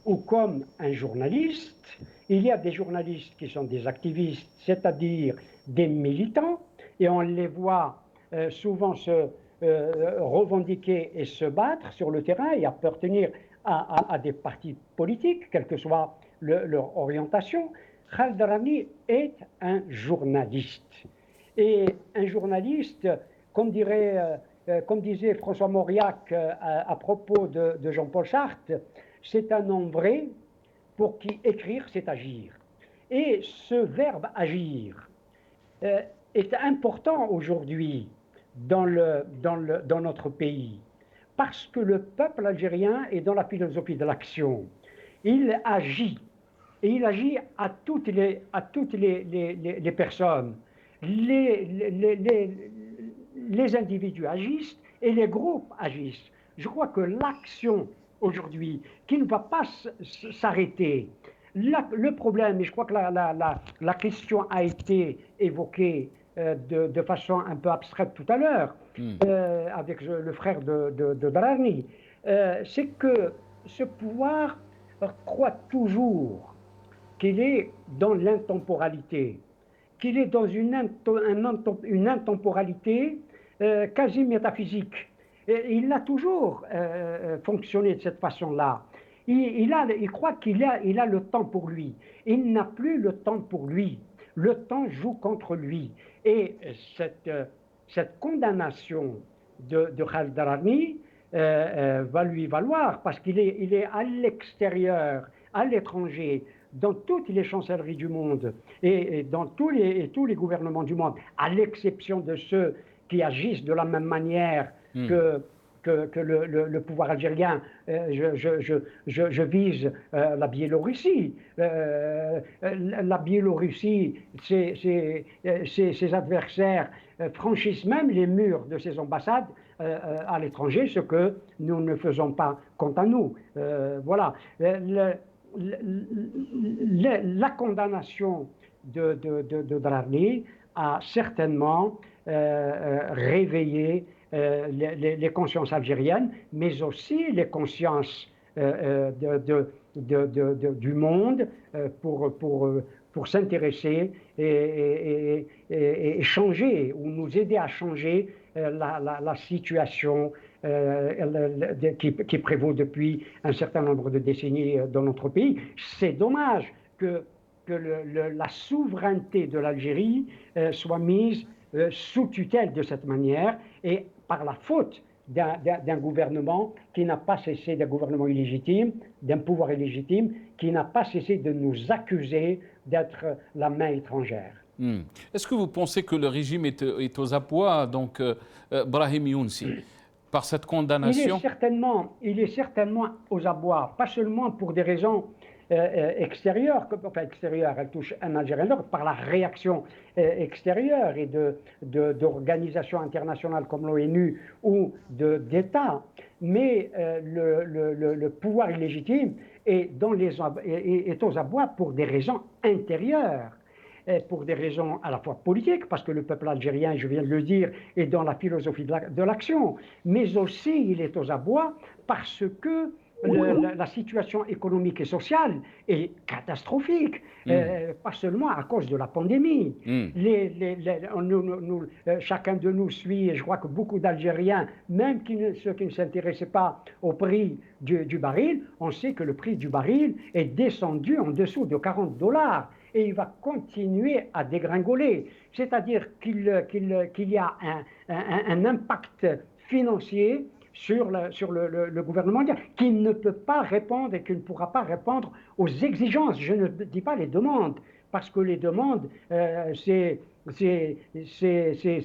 ou comme un journaliste, il y a des journalistes qui sont des activistes, c'est-à-dire des militants, et on les voit souvent se revendiquer et se battre sur le terrain et appartenir à des partis politiques, quelle que soit leur orientation. Khaled Drani est un journaliste. Et un journaliste, comme disait François Mauriac à propos de Jean-Paul Sartre, c'est un homme vrai pour qui écrire, c'est agir. Et ce verbe agir est important aujourd'hui dans notre pays, parce que le peuple algérien est dans la philosophie de l'action. Il agit, et il agit à toutes les personnes. Les individus agissent et les groupes agissent. Je crois que l'action aujourd'hui, qui ne va pas s'arrêter, le problème, et je crois que la question a été évoquée de façon un peu abstraite tout à l'heure, avec le frère de Drani, c'est que ce pouvoir croit toujours qu'il est dans l'intemporalité, qu'il est dans une intemporalité quasi métaphysique. Et il a toujours fonctionné de cette façon-là. Il croit qu'il a le temps pour lui. Il n'a plus le temps pour lui. Le temps joue contre lui. Et cette condamnation de Khaled Drani va lui valoir, parce qu'il est à l'extérieur, à l'étranger, dans toutes les chancelleries du monde et dans tous les gouvernements du monde, à l'exception de ceux qui agissent de la même manière que le pouvoir algérien. Je vise la Biélorussie. La Biélorussie, ses adversaires franchissent même les murs de ses ambassades à l'étranger, ce que nous ne faisons pas quant à nous. Voilà. La condamnation de Drani a certainement réveillé les consciences algériennes, mais aussi les consciences du monde pour s'intéresser et changer, ou nous aider à changer la situation qui prévaut depuis un certain nombre de décennies dans notre pays. C'est dommage que la souveraineté de l'Algérie soit mise sous tutelle de cette manière, et par la faute d'un gouvernement qui n'a pas cessé, d'un gouvernement illégitime, d'un pouvoir illégitime, qui n'a pas cessé de nous accuser d'être la main étrangère. Est-ce que vous pensez que le régime est aux abois, donc Brahim Younsi, par cette condamnation? Il est certainement aux abois, pas seulement pour des raisons extérieures, elle touche un Algérien, par la réaction extérieure et d'organisations internationales comme l'ONU ou d'États, mais le pouvoir illégitime est aux abois pour des raisons intérieures, pour des raisons à la fois politiques, parce que le peuple algérien, je viens de le dire, est dans la philosophie de l'action, mais aussi il est aux abois parce que la situation économique et sociale est catastrophique, pas seulement à cause de la pandémie. Chacun de nous suit, et je crois que beaucoup d'Algériens, même ceux qui ne s'intéressaient pas au prix du baril, on sait que le prix du baril est descendu en dessous de $40 et il va continuer à dégringoler. C'est-à-dire qu'il y a un impact financier sur le gouvernement mondial, qui ne peut pas répondre et qui ne pourra pas répondre aux exigences. Je ne dis pas les demandes, parce que les demandes, c'est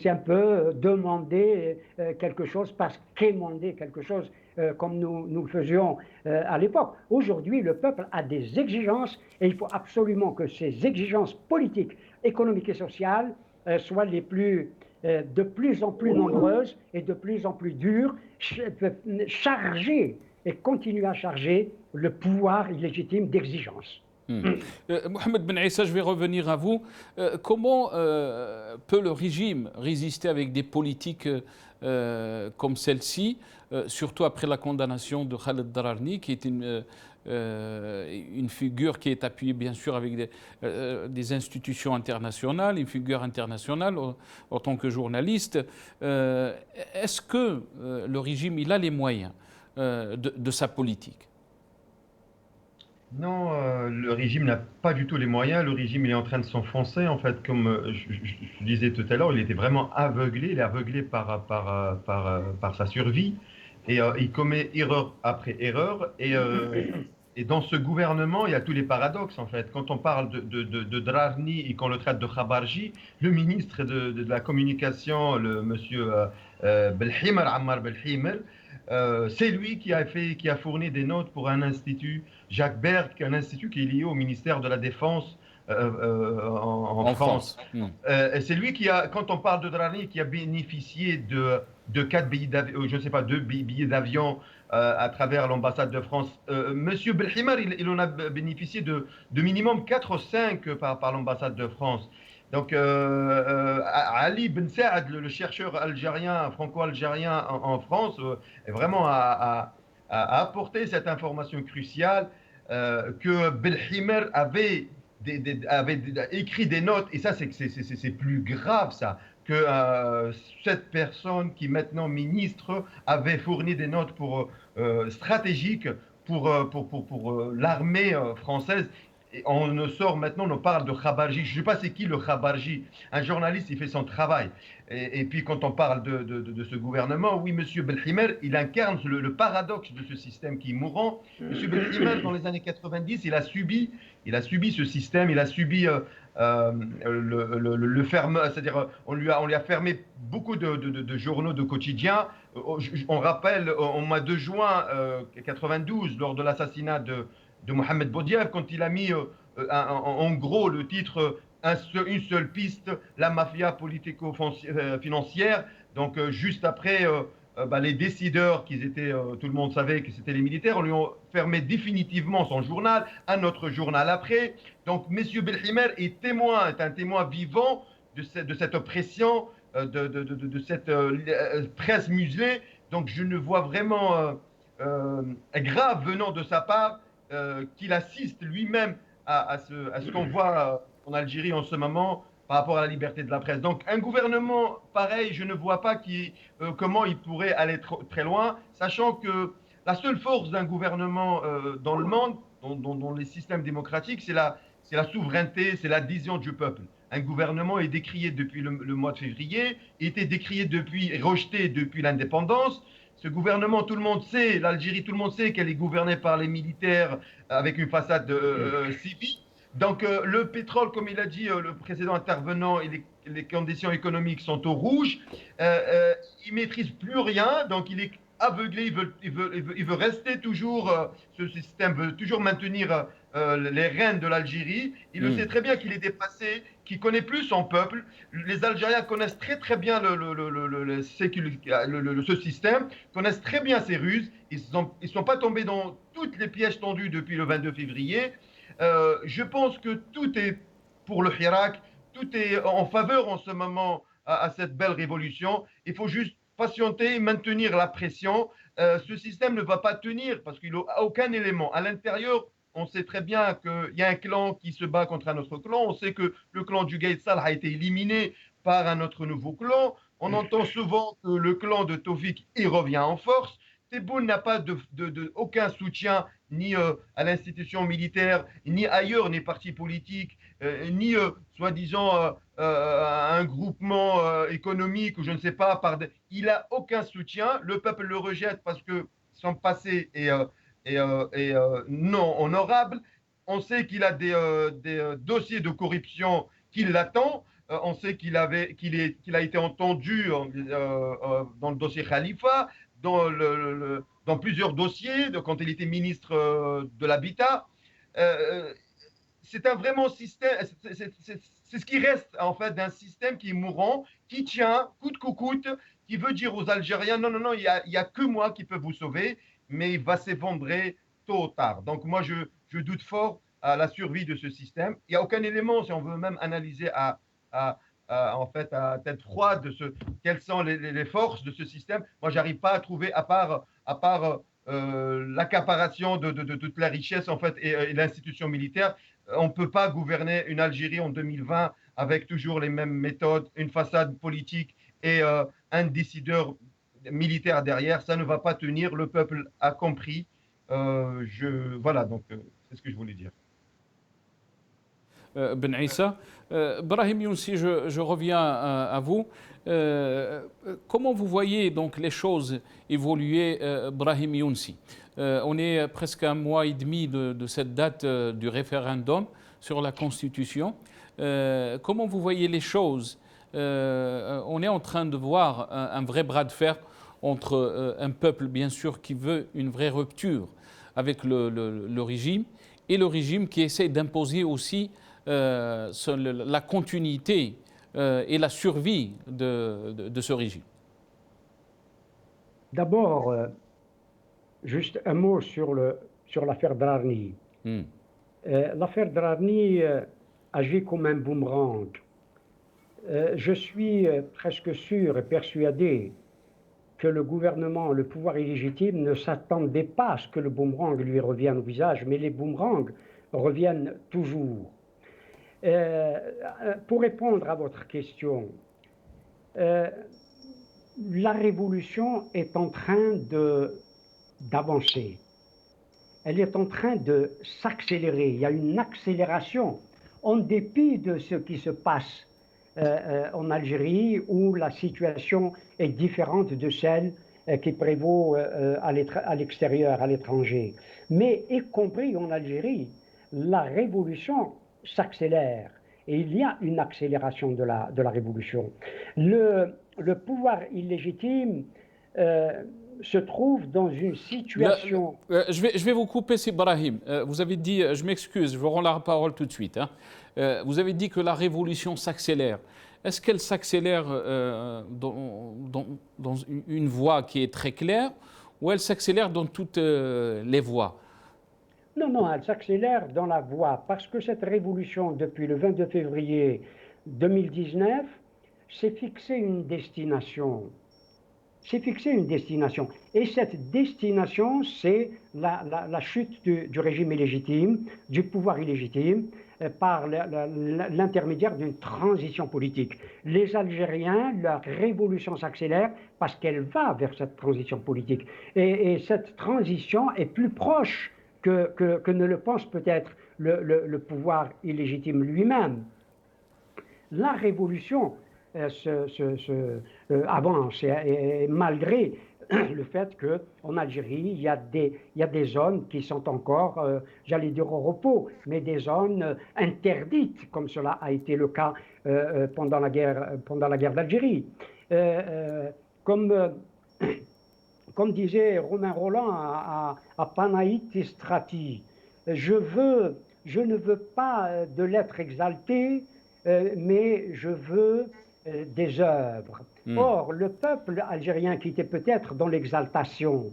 un peu demander quelque chose parce qu'émander quelque chose, comme nous le faisions à l'époque. Aujourd'hui, le peuple a des exigences et il faut absolument que ces exigences politiques, économiques et sociales soient de plus en plus nombreuses et de plus en plus dures, charger et continuer à charger le pouvoir illégitime d'exigence. Mohamed Ben Issa, je vais revenir à vous. Comment peut le régime résister avec des politiques comme celle-ci, surtout après la condamnation de Khaled Dararni, qui est une figure qui est appuyée bien sûr avec des institutions internationales, une figure internationale en tant que journaliste. Est-ce que le régime il a les moyens de sa politique? Non, le régime n'a pas du tout les moyens. Le régime il est en train de s'enfoncer. En fait, comme je disais tout à l'heure, il était vraiment aveuglé. Il est aveuglé par sa survie. Et il commet erreur après erreur. Et dans ce gouvernement, il y a tous les paradoxes, en fait. Quand on parle de Drarni et qu'on le traite de Khabarji, le ministre de la Communication, le monsieur Belhimer, Ammar Belhimer, c'est lui qui a fourni des notes pour un institut, Jacques Berg, un institut qui est lié au ministère de la Défense en France. C'est lui qui a, quand on parle de Drarni, qui a bénéficié de 4 billets d'avion, je ne sais pas, 2 billets d'avion à travers l'ambassade de France. Monsieur Belhimer, il en a bénéficié de minimum 4 ou 5 par l'ambassade de France. Donc, Ali Ben Saad, le chercheur algérien, franco-algérien en France, est vraiment à apporter cette information cruciale que Belhimer avait écrit des notes, et ça, c'est plus grave, ça, que cette personne qui maintenant ministre avait fourni des notes stratégiques pour l'armée française. Et on sort maintenant, on parle de Khabarji. Je ne sais pas c'est qui le Khabarji. Un journaliste, il fait son travail. Et puis quand on parle de ce gouvernement, oui, M. Belhimer, il incarne le paradoxe de ce système qui est mourant. M. Belhimer, dans les années 90, il a subi ce système, il a subi le ferme, c'est-à-dire on lui a fermé beaucoup de journaux de quotidiens. On rappelle au mois de juin 92, lors de l'assassinat de Mohamed Boudiaf, quand il a mis en gros le titre une seule piste, la mafia politico-financière. Donc juste après les décideurs, tout le monde savait que c'était les militaires, on lui a fermé définitivement son journal, un autre journal après. Donc M. Belhimer est un témoin vivant de cette oppression, de cette presse muselée. Donc je ne vois vraiment grave venant de sa part qu'il assiste lui-même à ce qu'on voit en Algérie en ce moment par rapport à la liberté de la presse. Donc un gouvernement pareil, je ne vois pas comment il pourrait aller très loin, sachant que la seule force d'un gouvernement dans le monde, dans les systèmes démocratiques, c'est la souveraineté, c'est l'adhésion du peuple. Un gouvernement est décrié depuis le mois de février, était décrié rejeté depuis l'indépendance. Ce gouvernement, tout le monde sait, l'Algérie, tout le monde sait qu'elle est gouvernée par les militaires avec une façade civile. Donc le pétrole, comme il a dit le précédent intervenant, et les conditions économiques sont au rouge. Il maîtrise plus rien, donc il est aveuglé. Il veut rester toujours, ce système veut toujours maintenir les rênes de l'Algérie. Il le sait très bien qu'il est dépassé, qu'il connaît plus son peuple. Les Algériens connaissent très très bien ce système, connaissent très bien ses ruses. Ils sont pas tombés dans toutes les pièges tendus depuis le 22 février. Je pense que tout est pour le Hirak, tout est en faveur en ce moment à cette belle révolution. Il faut juste patienter et maintenir la pression. Ce système ne va pas tenir parce qu'il n'a aucun élément. À l'intérieur, on sait très bien qu'il y a un clan qui se bat contre un autre clan. On sait que le clan du Gaïd Salah a été éliminé par un autre nouveau clan. On entend souvent que le clan de Tawfik y revient en force. Tebboune n'a pas aucun soutien ni à l'institution militaire, ni ailleurs, ni parti politique, ni soi-disant un groupement économique ou je ne sais pas. Il n'a aucun soutien. Le peuple le rejette parce que son passé est non honorable. On sait qu'il a des dossiers de corruption qui l'attendent. On sait qu'il a été entendu dans le dossier Khalifa, dans plusieurs dossiers, quand il était ministre de l'Habitat. C'est un vraiment système, c'est ce qui reste en fait d'un système qui est mourant, qui tient coûte que coûte, qui veut dire aux Algériens non, non, non, il n'y a que moi qui peux vous sauver, mais il va s'effondrer tôt ou tard. Donc moi, je doute fort à la survie de ce système. Il n'y a aucun élément, si on veut même analyser en fait, à tête froide quelles sont les forces de ce système. Moi, j'arrive pas à trouver, à part l'accaparation de toute la richesse en fait et l'institution militaire. On ne peut pas gouverner une Algérie en 2020 avec toujours les mêmes méthodes, une façade politique et un décideur militaire derrière. Ça ne va pas tenir. Le peuple a compris. Voilà, donc c'est ce que je voulais dire. Ben Issa. Brahim Younsi, je reviens à vous. Comment vous voyez donc les choses évoluer, Brahim Younsi? On est presque un mois et demi de cette date du référendum sur la Constitution. Comment vous voyez les choses? On est en train de voir un vrai bras de fer entre un peuple, bien sûr, qui veut une vraie rupture avec le régime et le régime qui essaie d'imposer aussi la continuité et la survie de ce régime. D'abord, juste un mot sur l'affaire Drarni. L'affaire Drarni agit comme un boomerang. Je suis presque sûr et persuadé que le gouvernement, le pouvoir illégitime, ne s'attendait pas à ce que le boomerang lui revienne au visage, mais les boomerangs reviennent toujours. Pour répondre à votre question, la révolution est en train d'avancer. Elle est en train de s'accélérer. Il y a une accélération en dépit de ce qui se passe en Algérie, où la situation est différente de celle qui prévaut à l'extérieur, à l'étranger. Mais y compris en Algérie, la révolution s'accélère et il y a une accélération de la révolution. Le pouvoir illégitime se trouve dans une situation... Je vais vous couper, c'est Brahim. Vous avez dit, je m'excuse, je vous rends la parole tout de suite. Vous avez dit que la révolution s'accélère. Est-ce qu'elle s'accélère dans une voie qui est très claire ou elle s'accélère dans toutes les voies? Non, non, elle s'accélère dans la voie parce que cette révolution, depuis le 22 février 2019, s'est fixée une destination. Et cette destination, c'est la chute du régime illégitime, du pouvoir illégitime, par l'intermédiaire d'une transition politique. Les Algériens, leur révolution s'accélère parce qu'elle va vers cette transition politique. Et cette transition est plus proche que ne le pense peut-être le pouvoir illégitime lui-même. La révolution avance, et malgré le fait qu'en Algérie, il y a des zones qui sont encore, j'allais dire au repos, mais des zones interdites, comme cela a été le cas pendant la guerre d'Algérie. Comme disait Romain Rolland à Panaïti Strati, je ne veux pas de l'être exalté, mais je veux des œuvres. Or, le peuple algérien qui était peut-être dans l'exaltation,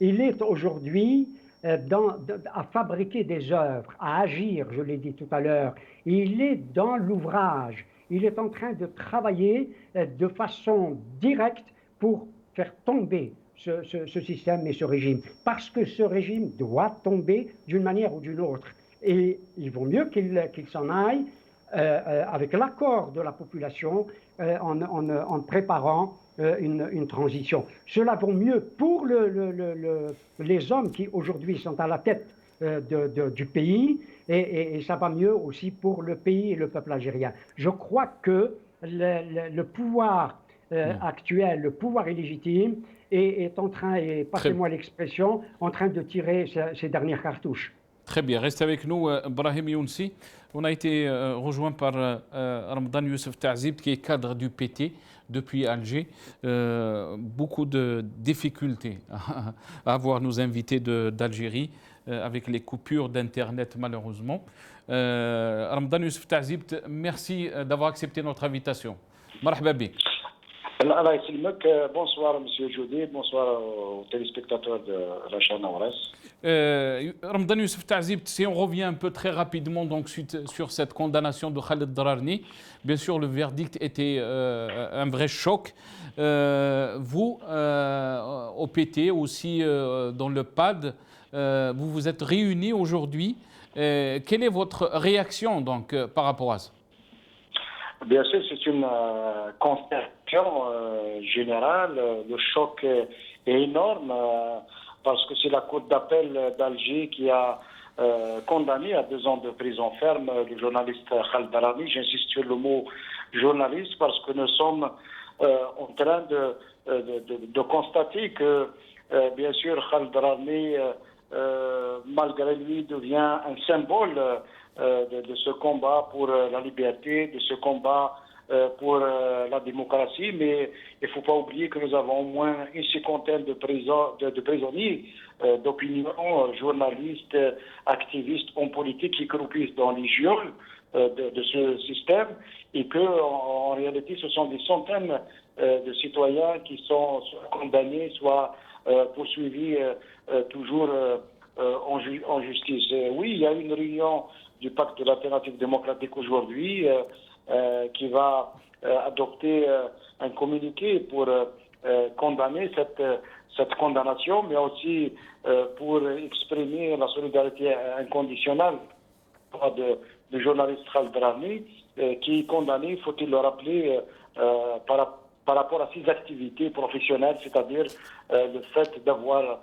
il est aujourd'hui à fabriquer des œuvres, à agir, je l'ai dit tout à l'heure. Il est dans l'ouvrage. Il est en train de travailler de façon directe pour faire tomber ce système et ce régime, parce que ce régime doit tomber d'une manière ou d'une autre. Et il vaut mieux qu'il s'en aille avec l'accord de la population en préparant une transition. Cela vaut mieux pour les hommes qui aujourd'hui sont à la tête du pays et ça va mieux aussi pour le pays et le peuple algérien. Je crois que le pouvoir actuel, le pouvoir illégitime, est en train, et passez-moi l'expression, en train de tirer ses dernières cartouches. Très bien, restez avec nous, Brahim Younsi. On a été rejoint par Ramadan Youssef Ta'zib, qui est cadre du PT depuis Alger. Beaucoup de difficultés à avoir nos invités d'Algérie avec les coupures d'Internet, malheureusement. Ramadan Youssef Ta'zib, merci d'avoir accepté notre invitation. Marhaba bik. Bonsoir M. Joudi, bonsoir aux téléspectateurs de la chaîne Awres. Ramadan Youssef Ta'zib, si on revient un peu très rapidement donc, sur cette condamnation de Khaled Drarni, bien sûr le verdict était un vrai choc. Vous, au PT, aussi dans le PAD, vous vous êtes réunis aujourd'hui. Quelle est votre réaction donc, par rapport à ça? Bien sûr, c'est une constatation générale. Le choc est énorme parce que c'est la Cour d'appel d'Alger qui a condamné à 2 ans de prison ferme le journaliste Khaled Drarni. J'insiste sur le mot journaliste parce que nous sommes en train de constater que, bien sûr, Khaled Drarni, malgré lui, devient un symbole de ce combat pour la liberté, de ce combat pour la démocratie, mais il ne faut pas oublier que nous avons au moins une cinquantaine de prisonniers d'opinion, journalistes, activistes, hommes politiques qui croupissent dans les geôles de ce système et qu'en réalité ce sont des centaines de citoyens qui sont soit condamnés, soit poursuivis toujours en justice. Oui, il y a une réunion du pacte de l'alternative démocratique aujourd'hui qui va adopter un communiqué pour condamner cette condamnation, mais aussi pour exprimer la solidarité inconditionnelle du journaliste Khaled Drarni, qui est condamné, faut-il le rappeler, par rapport à ses activités professionnelles, c'est-à-dire le fait d'avoir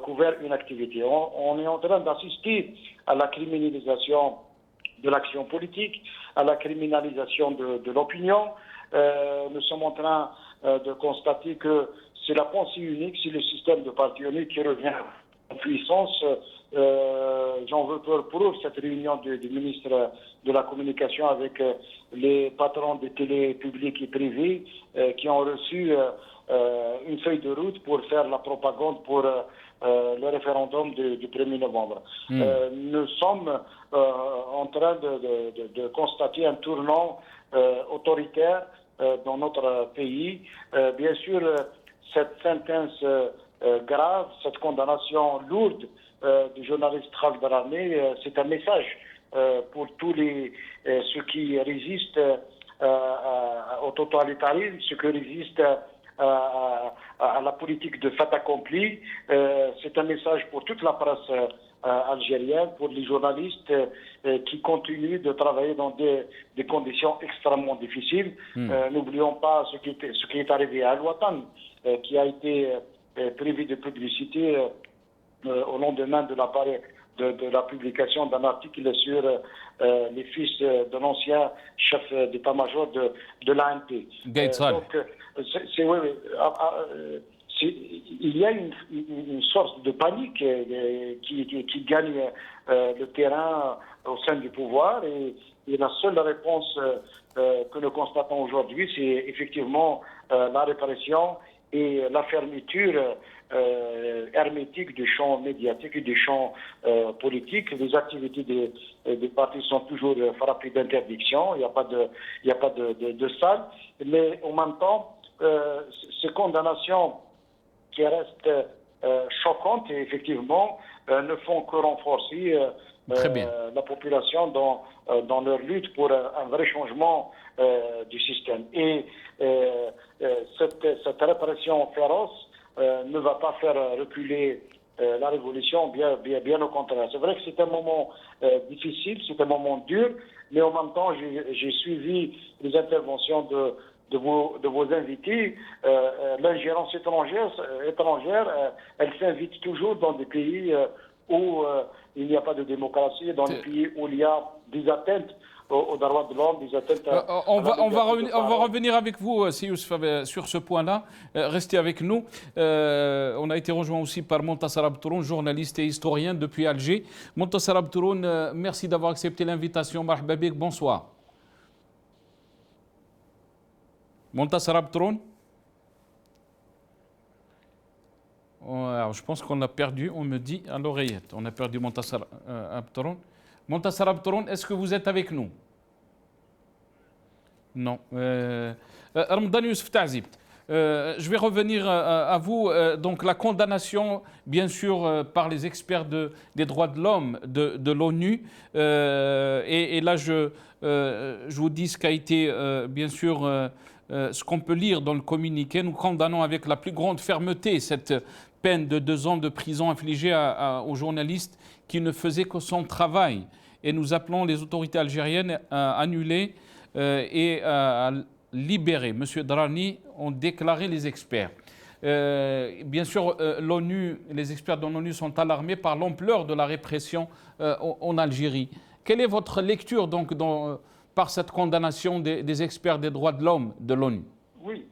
couvert une activité. On est en train d'assister à la criminalisation de l'action politique, à la criminalisation de l'opinion. Nous sommes en train de constater que c'est la pensée unique, c'est le système de parti unique qui revient en puissance. J'en veux pour preuve cette réunion du ministre de la Communication avec les patrons des télés publiques et privées qui ont reçu une feuille de route pour faire la propagande pour le référendum du 1er novembre. Nous sommes en train de constater un tournant autoritaire dans notre pays. Bien sûr, cette sentence grave, cette condamnation lourde du journaliste Khaled Drarni, c'est un message pour tous ceux qui résistent au totalitarisme, ceux qui résistent à la politique de fait accompli. C'est un message pour toute la presse algérienne, pour les journalistes qui continuent de travailler dans des conditions extrêmement difficiles. N'oublions pas ce qui est arrivé à Al-Watan, qui a été privé de publicité au lendemain de la publication d'un article sur les fils de l'ancien chef d'état-major de l'ANP. Donc, il y a une sorte de panique qui gagne le terrain au sein du pouvoir et la seule réponse que nous constatons aujourd'hui, c'est effectivement la répression et la fermeture hermétique du champ médiatique et du champ politique. Les activités des partis sont toujours frappées d'interdiction, il n'y a pas de salle, mais en même temps, ces condamnations qui restent choquantes, effectivement, ne font que renforcer Très bien. la population dans leur lutte pour un vrai changement du système. Et cette répression féroce ne va pas faire reculer la révolution, bien au contraire. C'est vrai que c'est un moment difficile, c'est un moment dur, mais en même temps, j'ai suivi les interventions de vos invités. L'ingérence étrangère, elle s'invite toujours dans des pays où il n'y a pas de démocratie, dans les pays où il y a des atteintes aux droits de l'homme, des atteintes on va revenir avec vous, Si Youssef, sur ce point-là. Restez avec nous. On a été rejoint aussi par Montassar Abtouroun, journaliste et historien depuis Alger. Montassar Abtouroun, merci d'avoir accepté l'invitation. Marhaba bik, bonsoir. Montassar Abtouroun. Alors, je pense qu'on a perdu, on me dit à l'oreillette, on a perdu Montassar Abtouroun. Montassar Abtouroun, est-ce que vous êtes avec nous? Non. Ramadan Youssef Ta'zib, je vais revenir à vous. Donc la condamnation, bien sûr, par les experts des droits de l'homme de l'ONU. Et là, je vous dis ce qu'a été, bien sûr, ce qu'on peut lire dans le communiqué. Nous condamnons avec la plus grande fermeté cette peine de 2 ans de prison infligée aux journalistes qui ne faisaient que son travail. Et nous appelons les autorités algériennes à annuler et à libérer. M. Drani ont déclaré les experts. Bien sûr, les experts de l'ONU sont alarmés par l'ampleur de la répression en Algérie. Quelle est votre lecture donc par cette condamnation des experts des droits de l'homme de l'ONU? Oui,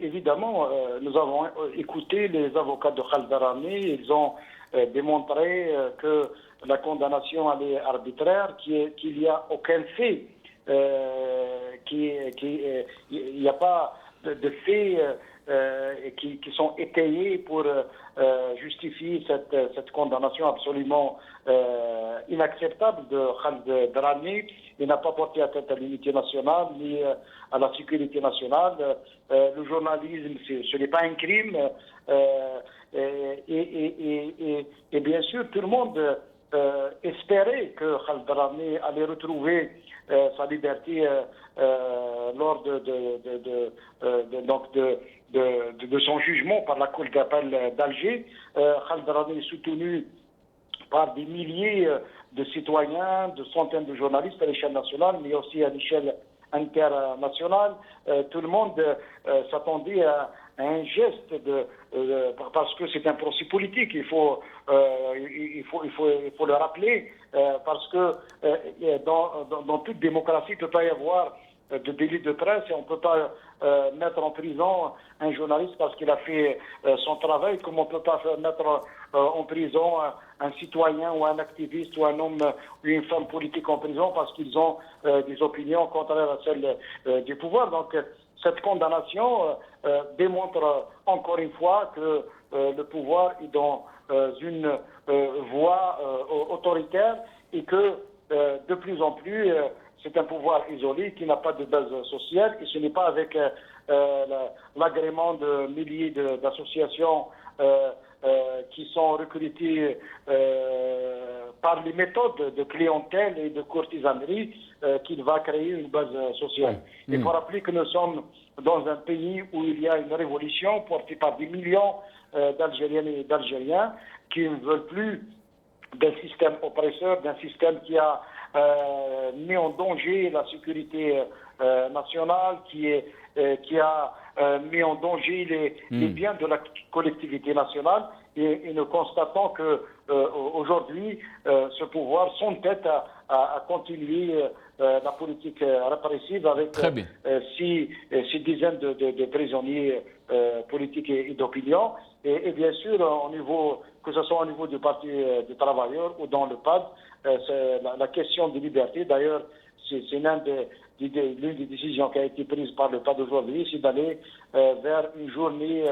évidemment, nous avons écouté les avocats de Khaled Drani. Ils ont démontré que la condamnation elle est arbitraire, qu'il n'y a aucun fait, il n'y a pas de faits qui sont étayés pour justifier cette condamnation absolument inacceptable de Khaled Drani. Il n'a pas porté atteinte à l'unité nationale ni à la sécurité nationale. Le journalisme, ce n'est pas un crime. Et bien sûr, tout le monde espérait que Khaled Drani allait retrouver sa liberté lors de son jugement par la Cour d'appel d'Alger. Khaled Drani est soutenu par des milliers de citoyens, de centaines de journalistes à l'échelle nationale, mais aussi à l'échelle internationale. Tout le monde s'attendait à un geste parce que c'est un procès politique. Il faut le rappeler parce que dans toute démocratie, il ne peut pas y avoir de délit de presse et on ne peut pas mettre en prison un journaliste parce qu'il a fait son travail, comme on ne peut pas mettre en prison un citoyen ou un activiste ou un homme ou une femme politique en prison parce qu'ils ont des opinions contraires à celles du pouvoir. Donc cette condamnation démontre encore une fois que le pouvoir est dans une voie autoritaire et que de plus en plus c'est un pouvoir isolé qui n'a pas de base sociale et ce n'est pas avec l'agrément de milliers d'associations qui sont recrutées par les méthodes de clientèle et de courtisanerie qu'il va créer une base sociale. Il faut rappeler que nous sommes dans un pays où il y a une révolution portée par des millions d'Algériennes et d'Algériens qui ne veulent plus d'un système oppresseur, d'un système qui a mis en danger la sécurité nationale, qui a mis en danger les biens de la collectivité nationale. Et nous constatons que aujourd'hui, ce pouvoir s'entête à continuer la politique répressive avec six dizaines de prisonniers politiques et d'opinion. Et bien sûr, que ce soit au niveau du Parti des travailleurs ou dans le PAD, la question de liberté, d'ailleurs, c'est l'une des décisions qui a été prise par le PAD aujourd'hui, c'est d'aller vers une journée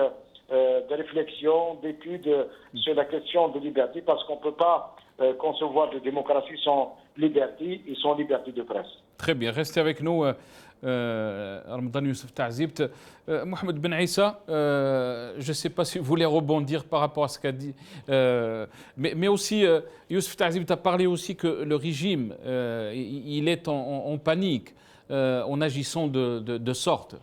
de réflexion, d'étude sur la question de liberté, parce qu'on ne peut pas concevoir de démocratie sans liberté et sans liberté de presse. Très bien, restez avec nous. Ramadan Youssef Ta'zibt. Mohamed Ben Issa, je ne sais pas si vous voulez rebondir par rapport à ce qu'a dit, mais aussi Youssef Ta'zibt a parlé aussi que le régime, il est en panique en agissant de sorte.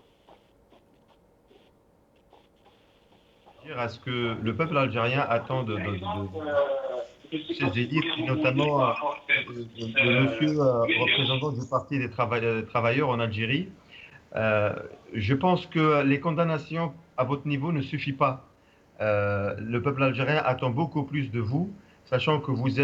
À ce que le peuple algérien attend de ces élites, et notamment le monsieur représentant du Parti des travailleurs en Algérie. Je pense que les condamnations à votre niveau ne suffisent pas. Le peuple algérien attend beaucoup plus de vous, sachant que vous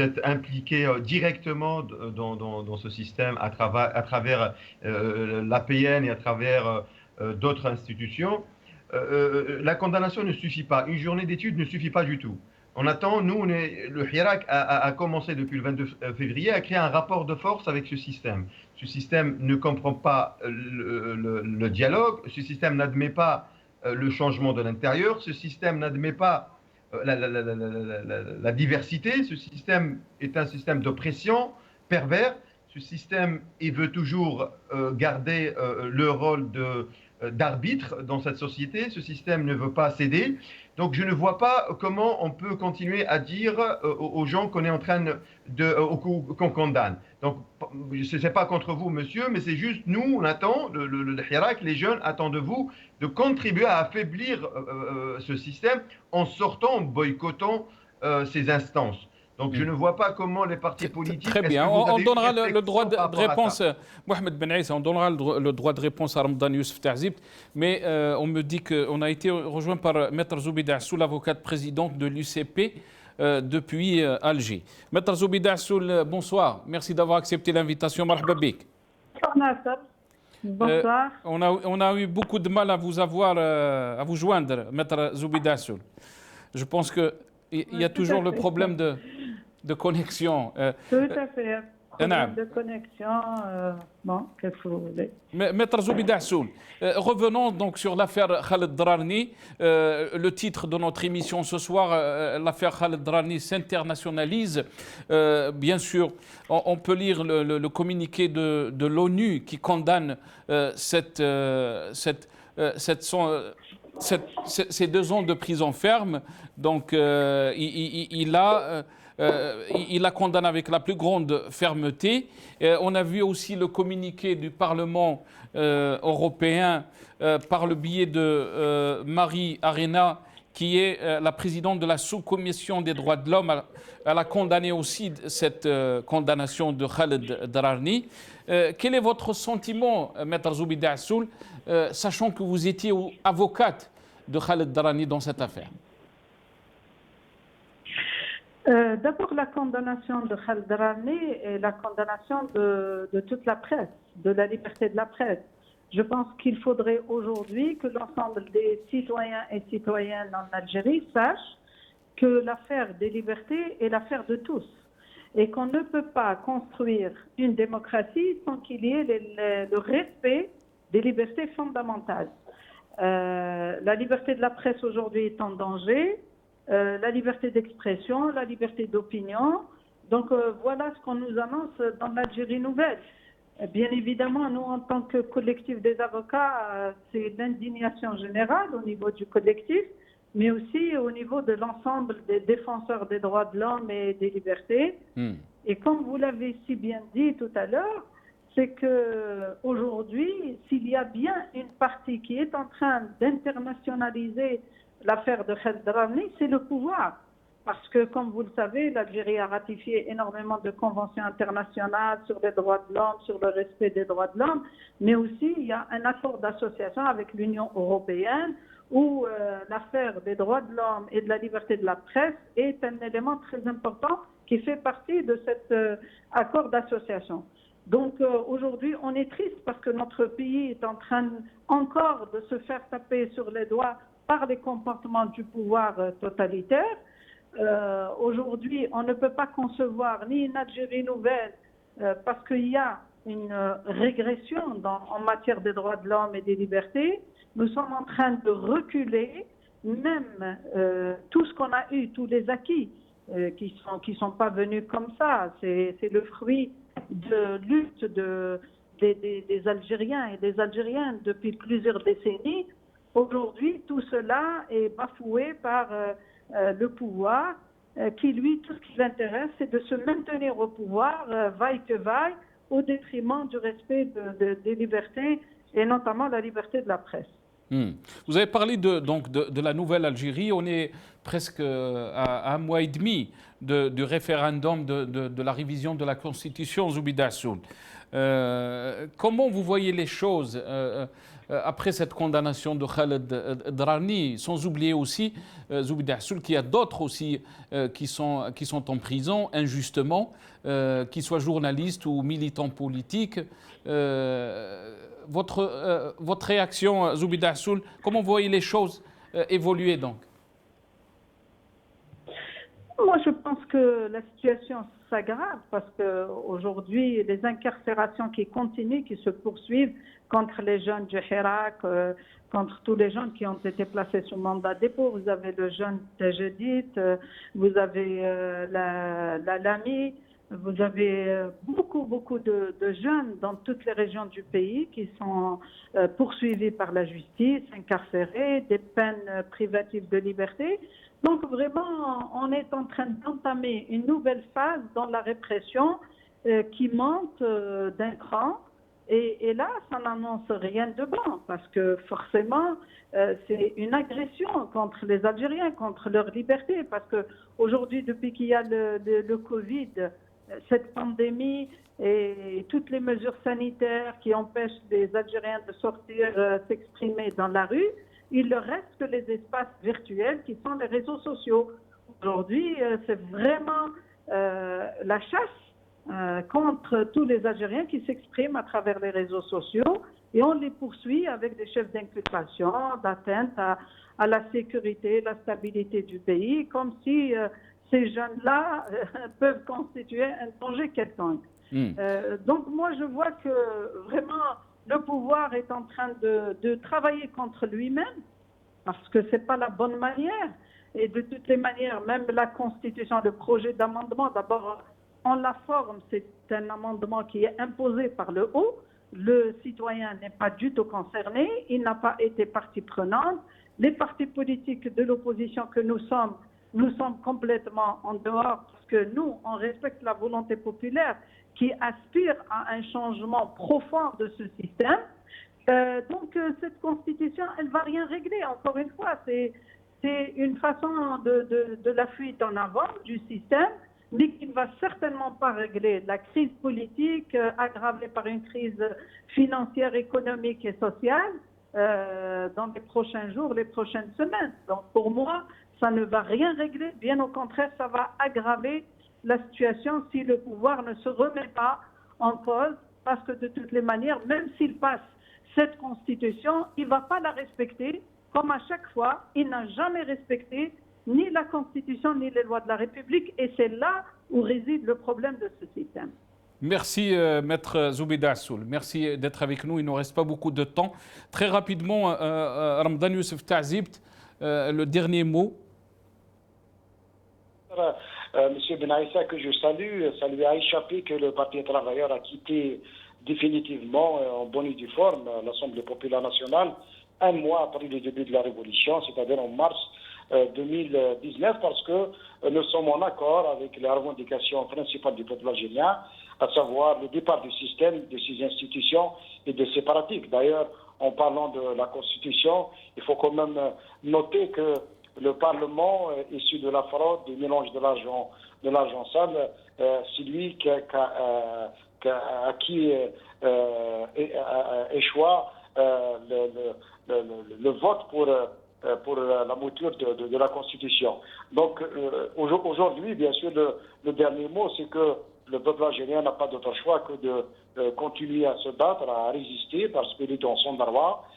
êtes impliqué directement dans ce système à travers l'APN et à travers d'autres institutions. La condamnation ne suffit pas. Une journée d'études ne suffit pas du tout. On attend, le Hirak a commencé depuis le 22 février à créer un rapport de force avec ce système. Ce système ne comprend pas le dialogue, ce système n'admet pas le changement de l'intérieur, ce système n'admet pas la diversité, ce système est un système d'oppression pervers, ce système il veut toujours garder le rôle d'arbitre dans cette société, ce système ne veut pas céder. Donc je ne vois pas comment on peut continuer à dire aux gens qu'on est en train qu'on condamne. Donc ce n'est pas contre vous, monsieur, mais c'est juste nous, on attend, le Hirak, les jeunes attendent de vous de contribuer à affaiblir ce système en sortant, en boycottant ces instances. Donc je ne vois pas comment les partis politiques... Très bien, on donnera le droit de réponse, Mohamed Ben Issa, on donnera le droit de réponse à Ramadan Youssef Ta'zibt, mais on me dit qu'on a été rejoint par Maître Zoubida Assoul, avocate présidente de l'UCP depuis Alger. Maître Zoubida Assoul, bonsoir, merci d'avoir accepté l'invitation. Marhaba bik. Bonsoir. On a eu beaucoup de mal à vous joindre, Maître Zoubida Assoul. Je pense qu'il y a toujours le problème de connexion. Tout à fait. Problème de connexion. Bon, qu'est-ce que vous voulez. Maître Zoubida Assoul, revenons donc sur l'affaire Khaled Drarni. Le titre de notre émission ce soir, l'affaire Khaled Drarni s'internationalise. Bien sûr, on peut lire le communiqué de l'ONU qui condamne ces 2 ans de prison ferme. Donc, il la condamne avec la plus grande fermeté. On a vu aussi le communiqué du Parlement européen par le biais de Marie Arena, qui est la présidente de la sous-commission des droits de l'homme. Elle a condamné aussi cette condamnation de Khaled Drarni. Quel est votre sentiment, Maître Zoubida Assoul, sachant que vous étiez avocate de Khaled Drarni dans cette affaire? D'abord, la condamnation de Khaled Drarni et la condamnation de toute la presse, de la liberté de la presse. Je pense qu'il faudrait aujourd'hui que l'ensemble des citoyens et citoyennes en Algérie sachent que l'affaire des libertés est l'affaire de tous et qu'on ne peut pas construire une démocratie sans qu'il y ait le respect des libertés fondamentales. La liberté de la presse aujourd'hui est en danger. La liberté d'expression, la liberté d'opinion. Donc voilà ce qu'on nous annonce dans l'Algérie nouvelle. Bien évidemment, nous en tant que collectif des avocats, c'est l'indignation générale au niveau du collectif, mais aussi au niveau de l'ensemble des défenseurs des droits de l'homme et des libertés. Et comme vous l'avez si bien dit tout à l'heure, c'est qu'aujourd'hui, s'il y a bien une partie qui est en train d'internationaliser l'affaire de Khaled Drarni, c'est le pouvoir. Parce que, comme vous le savez, l'Algérie a ratifié énormément de conventions internationales sur les droits de l'homme, sur le respect des droits de l'homme, mais aussi il y a un accord d'association avec l'Union européenne où l'affaire des droits de l'homme et de la liberté de la presse est un élément très important qui fait partie de cet accord d'association. Donc aujourd'hui, on est triste parce que notre pays est en train encore de se faire taper sur les doigts par les comportements du pouvoir totalitaire. Aujourd'hui, on ne peut pas concevoir ni une Algérie nouvelle parce qu'il y a une régression en matière des droits de l'homme et des libertés. Nous sommes en train de reculer, même tout ce qu'on a eu, tous les acquis qui sont pas venus comme ça. C'est le fruit de lutte des Algériens et des Algériennes depuis plusieurs décennies, aujourd'hui, tout cela est bafoué par le pouvoir qui, lui, tout ce qui l'intéresse, c'est de se maintenir au pouvoir, vaille que vaille, au détriment du respect des libertés et notamment la liberté de la presse. Vous avez parlé de la nouvelle Algérie. On est presque à un mois et demi du référendum de la révision de la Constitution, Zoubida Assoul. Comment vous voyez les choses après cette condamnation de Khaled Drarni, sans oublier aussi, Zoubida Assoul, qu'il y a d'autres aussi qui sont en prison injustement, qu'ils soient journalistes ou militants politiques. Votre réaction, Zoubida Assoul, comment vous voyez les choses évoluer donc? Moi, je pense que la situation s'aggrave parce qu'aujourd'hui, les incarcérations qui continuent, qui se poursuivent contre les jeunes du Hirak, contre tous les jeunes qui ont été placés sous mandat de dépôt. Vous avez le jeune Tajedit, vous avez la Lami, vous avez beaucoup de jeunes dans toutes les régions du pays qui sont poursuivis par la justice, incarcérés, des peines privatives de liberté. Donc vraiment, on est en train d'entamer une nouvelle phase dans la répression qui monte d'un cran. Et là, ça n'annonce rien de bon parce que forcément, c'est une agression contre les Algériens, contre leur liberté. Parce qu'aujourd'hui, depuis qu'il y a le Covid, cette pandémie et toutes les mesures sanitaires qui empêchent les Algériens de sortir, s'exprimer dans la rue, il ne reste que les espaces virtuels qui sont les réseaux sociaux. Aujourd'hui, c'est vraiment la chasse contre tous les Algériens qui s'expriment à travers les réseaux sociaux et on les poursuit avec des chefs d'inculpation, d'atteinte à la sécurité, la stabilité du pays, comme si ces jeunes-là peuvent constituer un danger quelconque. Donc moi, je vois que vraiment le pouvoir est en train de travailler contre lui-même parce que ce n'est pas la bonne manière. Et de toutes les manières, même la Constitution, le projet d'amendement, d'abord, en la forme, c'est un amendement qui est imposé par le haut. Le citoyen n'est pas du tout concerné, il n'a pas été partie prenante. Les partis politiques de l'opposition que nous sommes complètement en dehors parce que nous, on respecte la volonté populaire qui aspire à un changement profond de ce système. Donc cette constitution, elle ne va rien régler. Encore une fois, c'est une façon de la fuite en avant du système, mais qui ne va certainement pas régler la crise politique aggravée par une crise financière, économique et sociale dans les prochains jours, les prochaines semaines. Donc pour moi, ça ne va rien régler. Bien au contraire, ça va aggraver la situation si le pouvoir ne se remet pas en cause, parce que de toutes les manières, même s'il passe cette constitution, il ne va pas la respecter. Comme à chaque fois, il n'a jamais respecté ni la constitution ni les lois de la République, et c'est là où réside le problème de ce système. Merci, Maître Zoubida Assoul. Merci d'être avec nous. Il ne nous reste pas beaucoup de temps. Très rapidement, Ramadan Youssef Ta'zibt, le dernier mot. Monsieur Benaïssa, que je salue, saluer Aïcha Pi, que le Parti des travailleurs a quitté définitivement en bonne et due forme l'Assemblée populaire nationale un mois après le début de la révolution, c'est-à-dire en mars 2019, parce que nous sommes en accord avec les revendications principales du peuple algérien, à savoir le départ du système, de ses institutions et des séparatistes. D'ailleurs, en parlant de la Constitution, il faut quand même noter que le Parlement, issu de la fraude, du mélange de l'argent sale, c'est lui à qui échoua le vote pour la mouture de la Constitution. Donc aujourd'hui, bien sûr, le dernier mot, c'est que le peuple algérien n'a pas d'autre choix que de continuer à se battre, à résister, parce qu'il est dans son droit.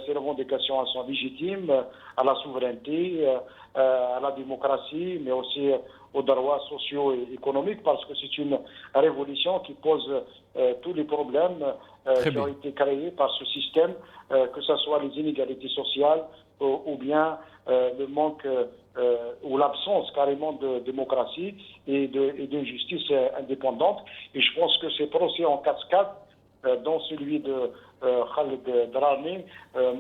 Ses revendications sont légitimes à la souveraineté, à la démocratie, mais aussi aux droits sociaux et économiques, parce que c'est une révolution qui pose tous les problèmes qui ont été créés par ce système, que ce soit les inégalités sociales ou bien le manque ou l'absence carrément de démocratie et de justice indépendante. Et je pense que ces procès en cascade, dont celui de Khaled Drarni,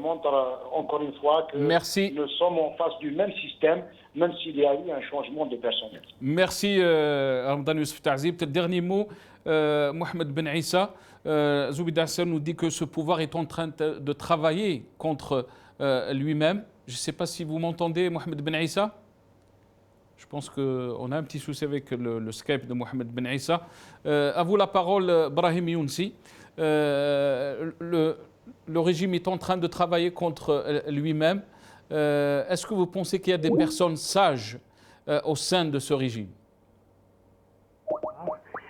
montrent encore une fois que nous sommes en face du même système, même s'il y a eu un changement de personnel. Merci Ramadan Youssef Ta'zib. Dernier mot, Mohamed Ben Issa. Zoubida Hassan nous dit que ce pouvoir est en train de travailler contre lui-même. Je ne sais pas si vous m'entendez, Mohamed Ben Issa. Je pense qu'on a un petit souci avec le Skype de Mohamed Ben Issa. À vous la parole, Brahim Younsi. Le régime est en train de travailler contre lui-même. Est-ce que vous pensez qu'il y a des personnes sages au sein de ce régime?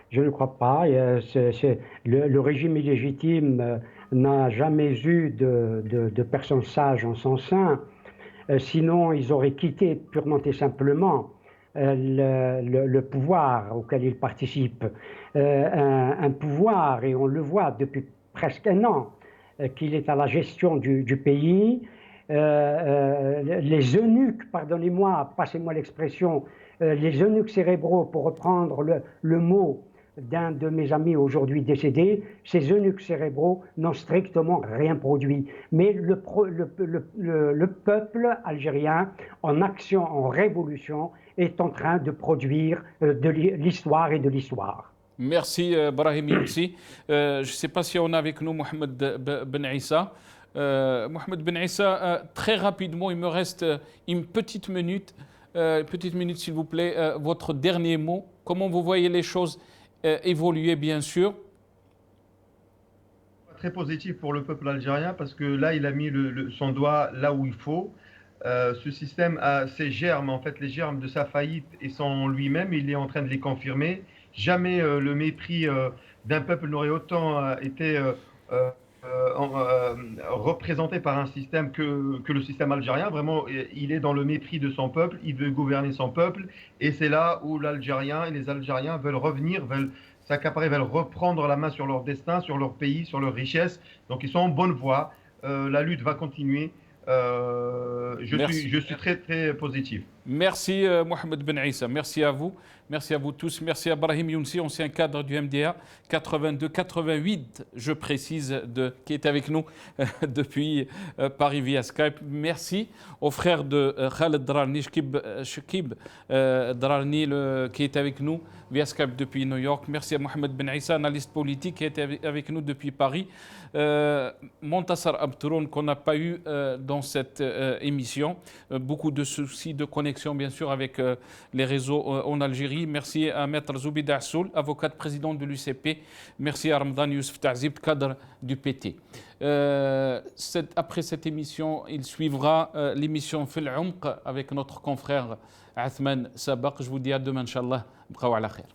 Je ne crois pas. Le régime illégitime n'a jamais eu de personnes sages en son sein. Sinon, ils auraient quitté purement et simplement le pouvoir auquel ils participent. Un pouvoir, et on le voit depuis presque un an, qu'il est à la gestion du pays. Les eunuques, pardonnez-moi, passez-moi l'expression, les eunuques cérébraux, pour reprendre le mot d'un de mes amis aujourd'hui décédé, ces eunuques cérébraux n'ont strictement rien produit. Mais le peuple algérien, en action, en révolution, est en train de produire de l'histoire et de l'histoire. Merci Brahim Younsi. Je ne sais pas si on a avec nous Mohamed Ben Issa. Mohamed Ben Issa, très rapidement, il me reste une petite minute s'il vous plaît. Votre dernier mot, comment vous voyez les choses évoluer, bien sûr? Très positif pour le peuple algérien parce que là, il a mis son doigt là où il faut. Ce système a ses germes, en fait, les germes de sa faillite et sont lui-même, il est en train de les confirmer. Jamais le mépris d'un peuple n'aurait autant été représenté par un système que le système algérien. Vraiment, il est dans le mépris de son peuple, il veut gouverner son peuple, et c'est là où l'Algérien et les Algériens veulent revenir, veulent s'accaparer, veulent reprendre la main sur leur destin, sur leur pays, sur leur richesse. Donc ils sont en bonne voie, la lutte va continuer. Je suis très très positif. Merci Mohamed Ben Issa, merci à vous tous, merci à Brahim Younsi, ancien cadre du MDA 82-88, je précise, qui est avec nous depuis Paris via Skype. Merci aux frères de Khaled Drarni, Shekib Drarni, qui est avec nous via Skype depuis New York. Merci à Mohamed Ben Issa, analyste politique, qui est avec nous depuis Paris. Montassar Abtouroun, qu'on n'a pas eu dans cette émission. Beaucoup de soucis de connexion, bien sûr, avec les réseaux en Algérie. Merci à Maître Zoubida Hassoul, avocate président de l'UCP. Merci à Ramadan Youssef Ta'zib, cadre du PT. Après cette émission, il suivra l'émission Fil Umq avec notre confrère Athman Sabaq. Je vous dis à demain, Inch'Allah. Bqaw ala khair.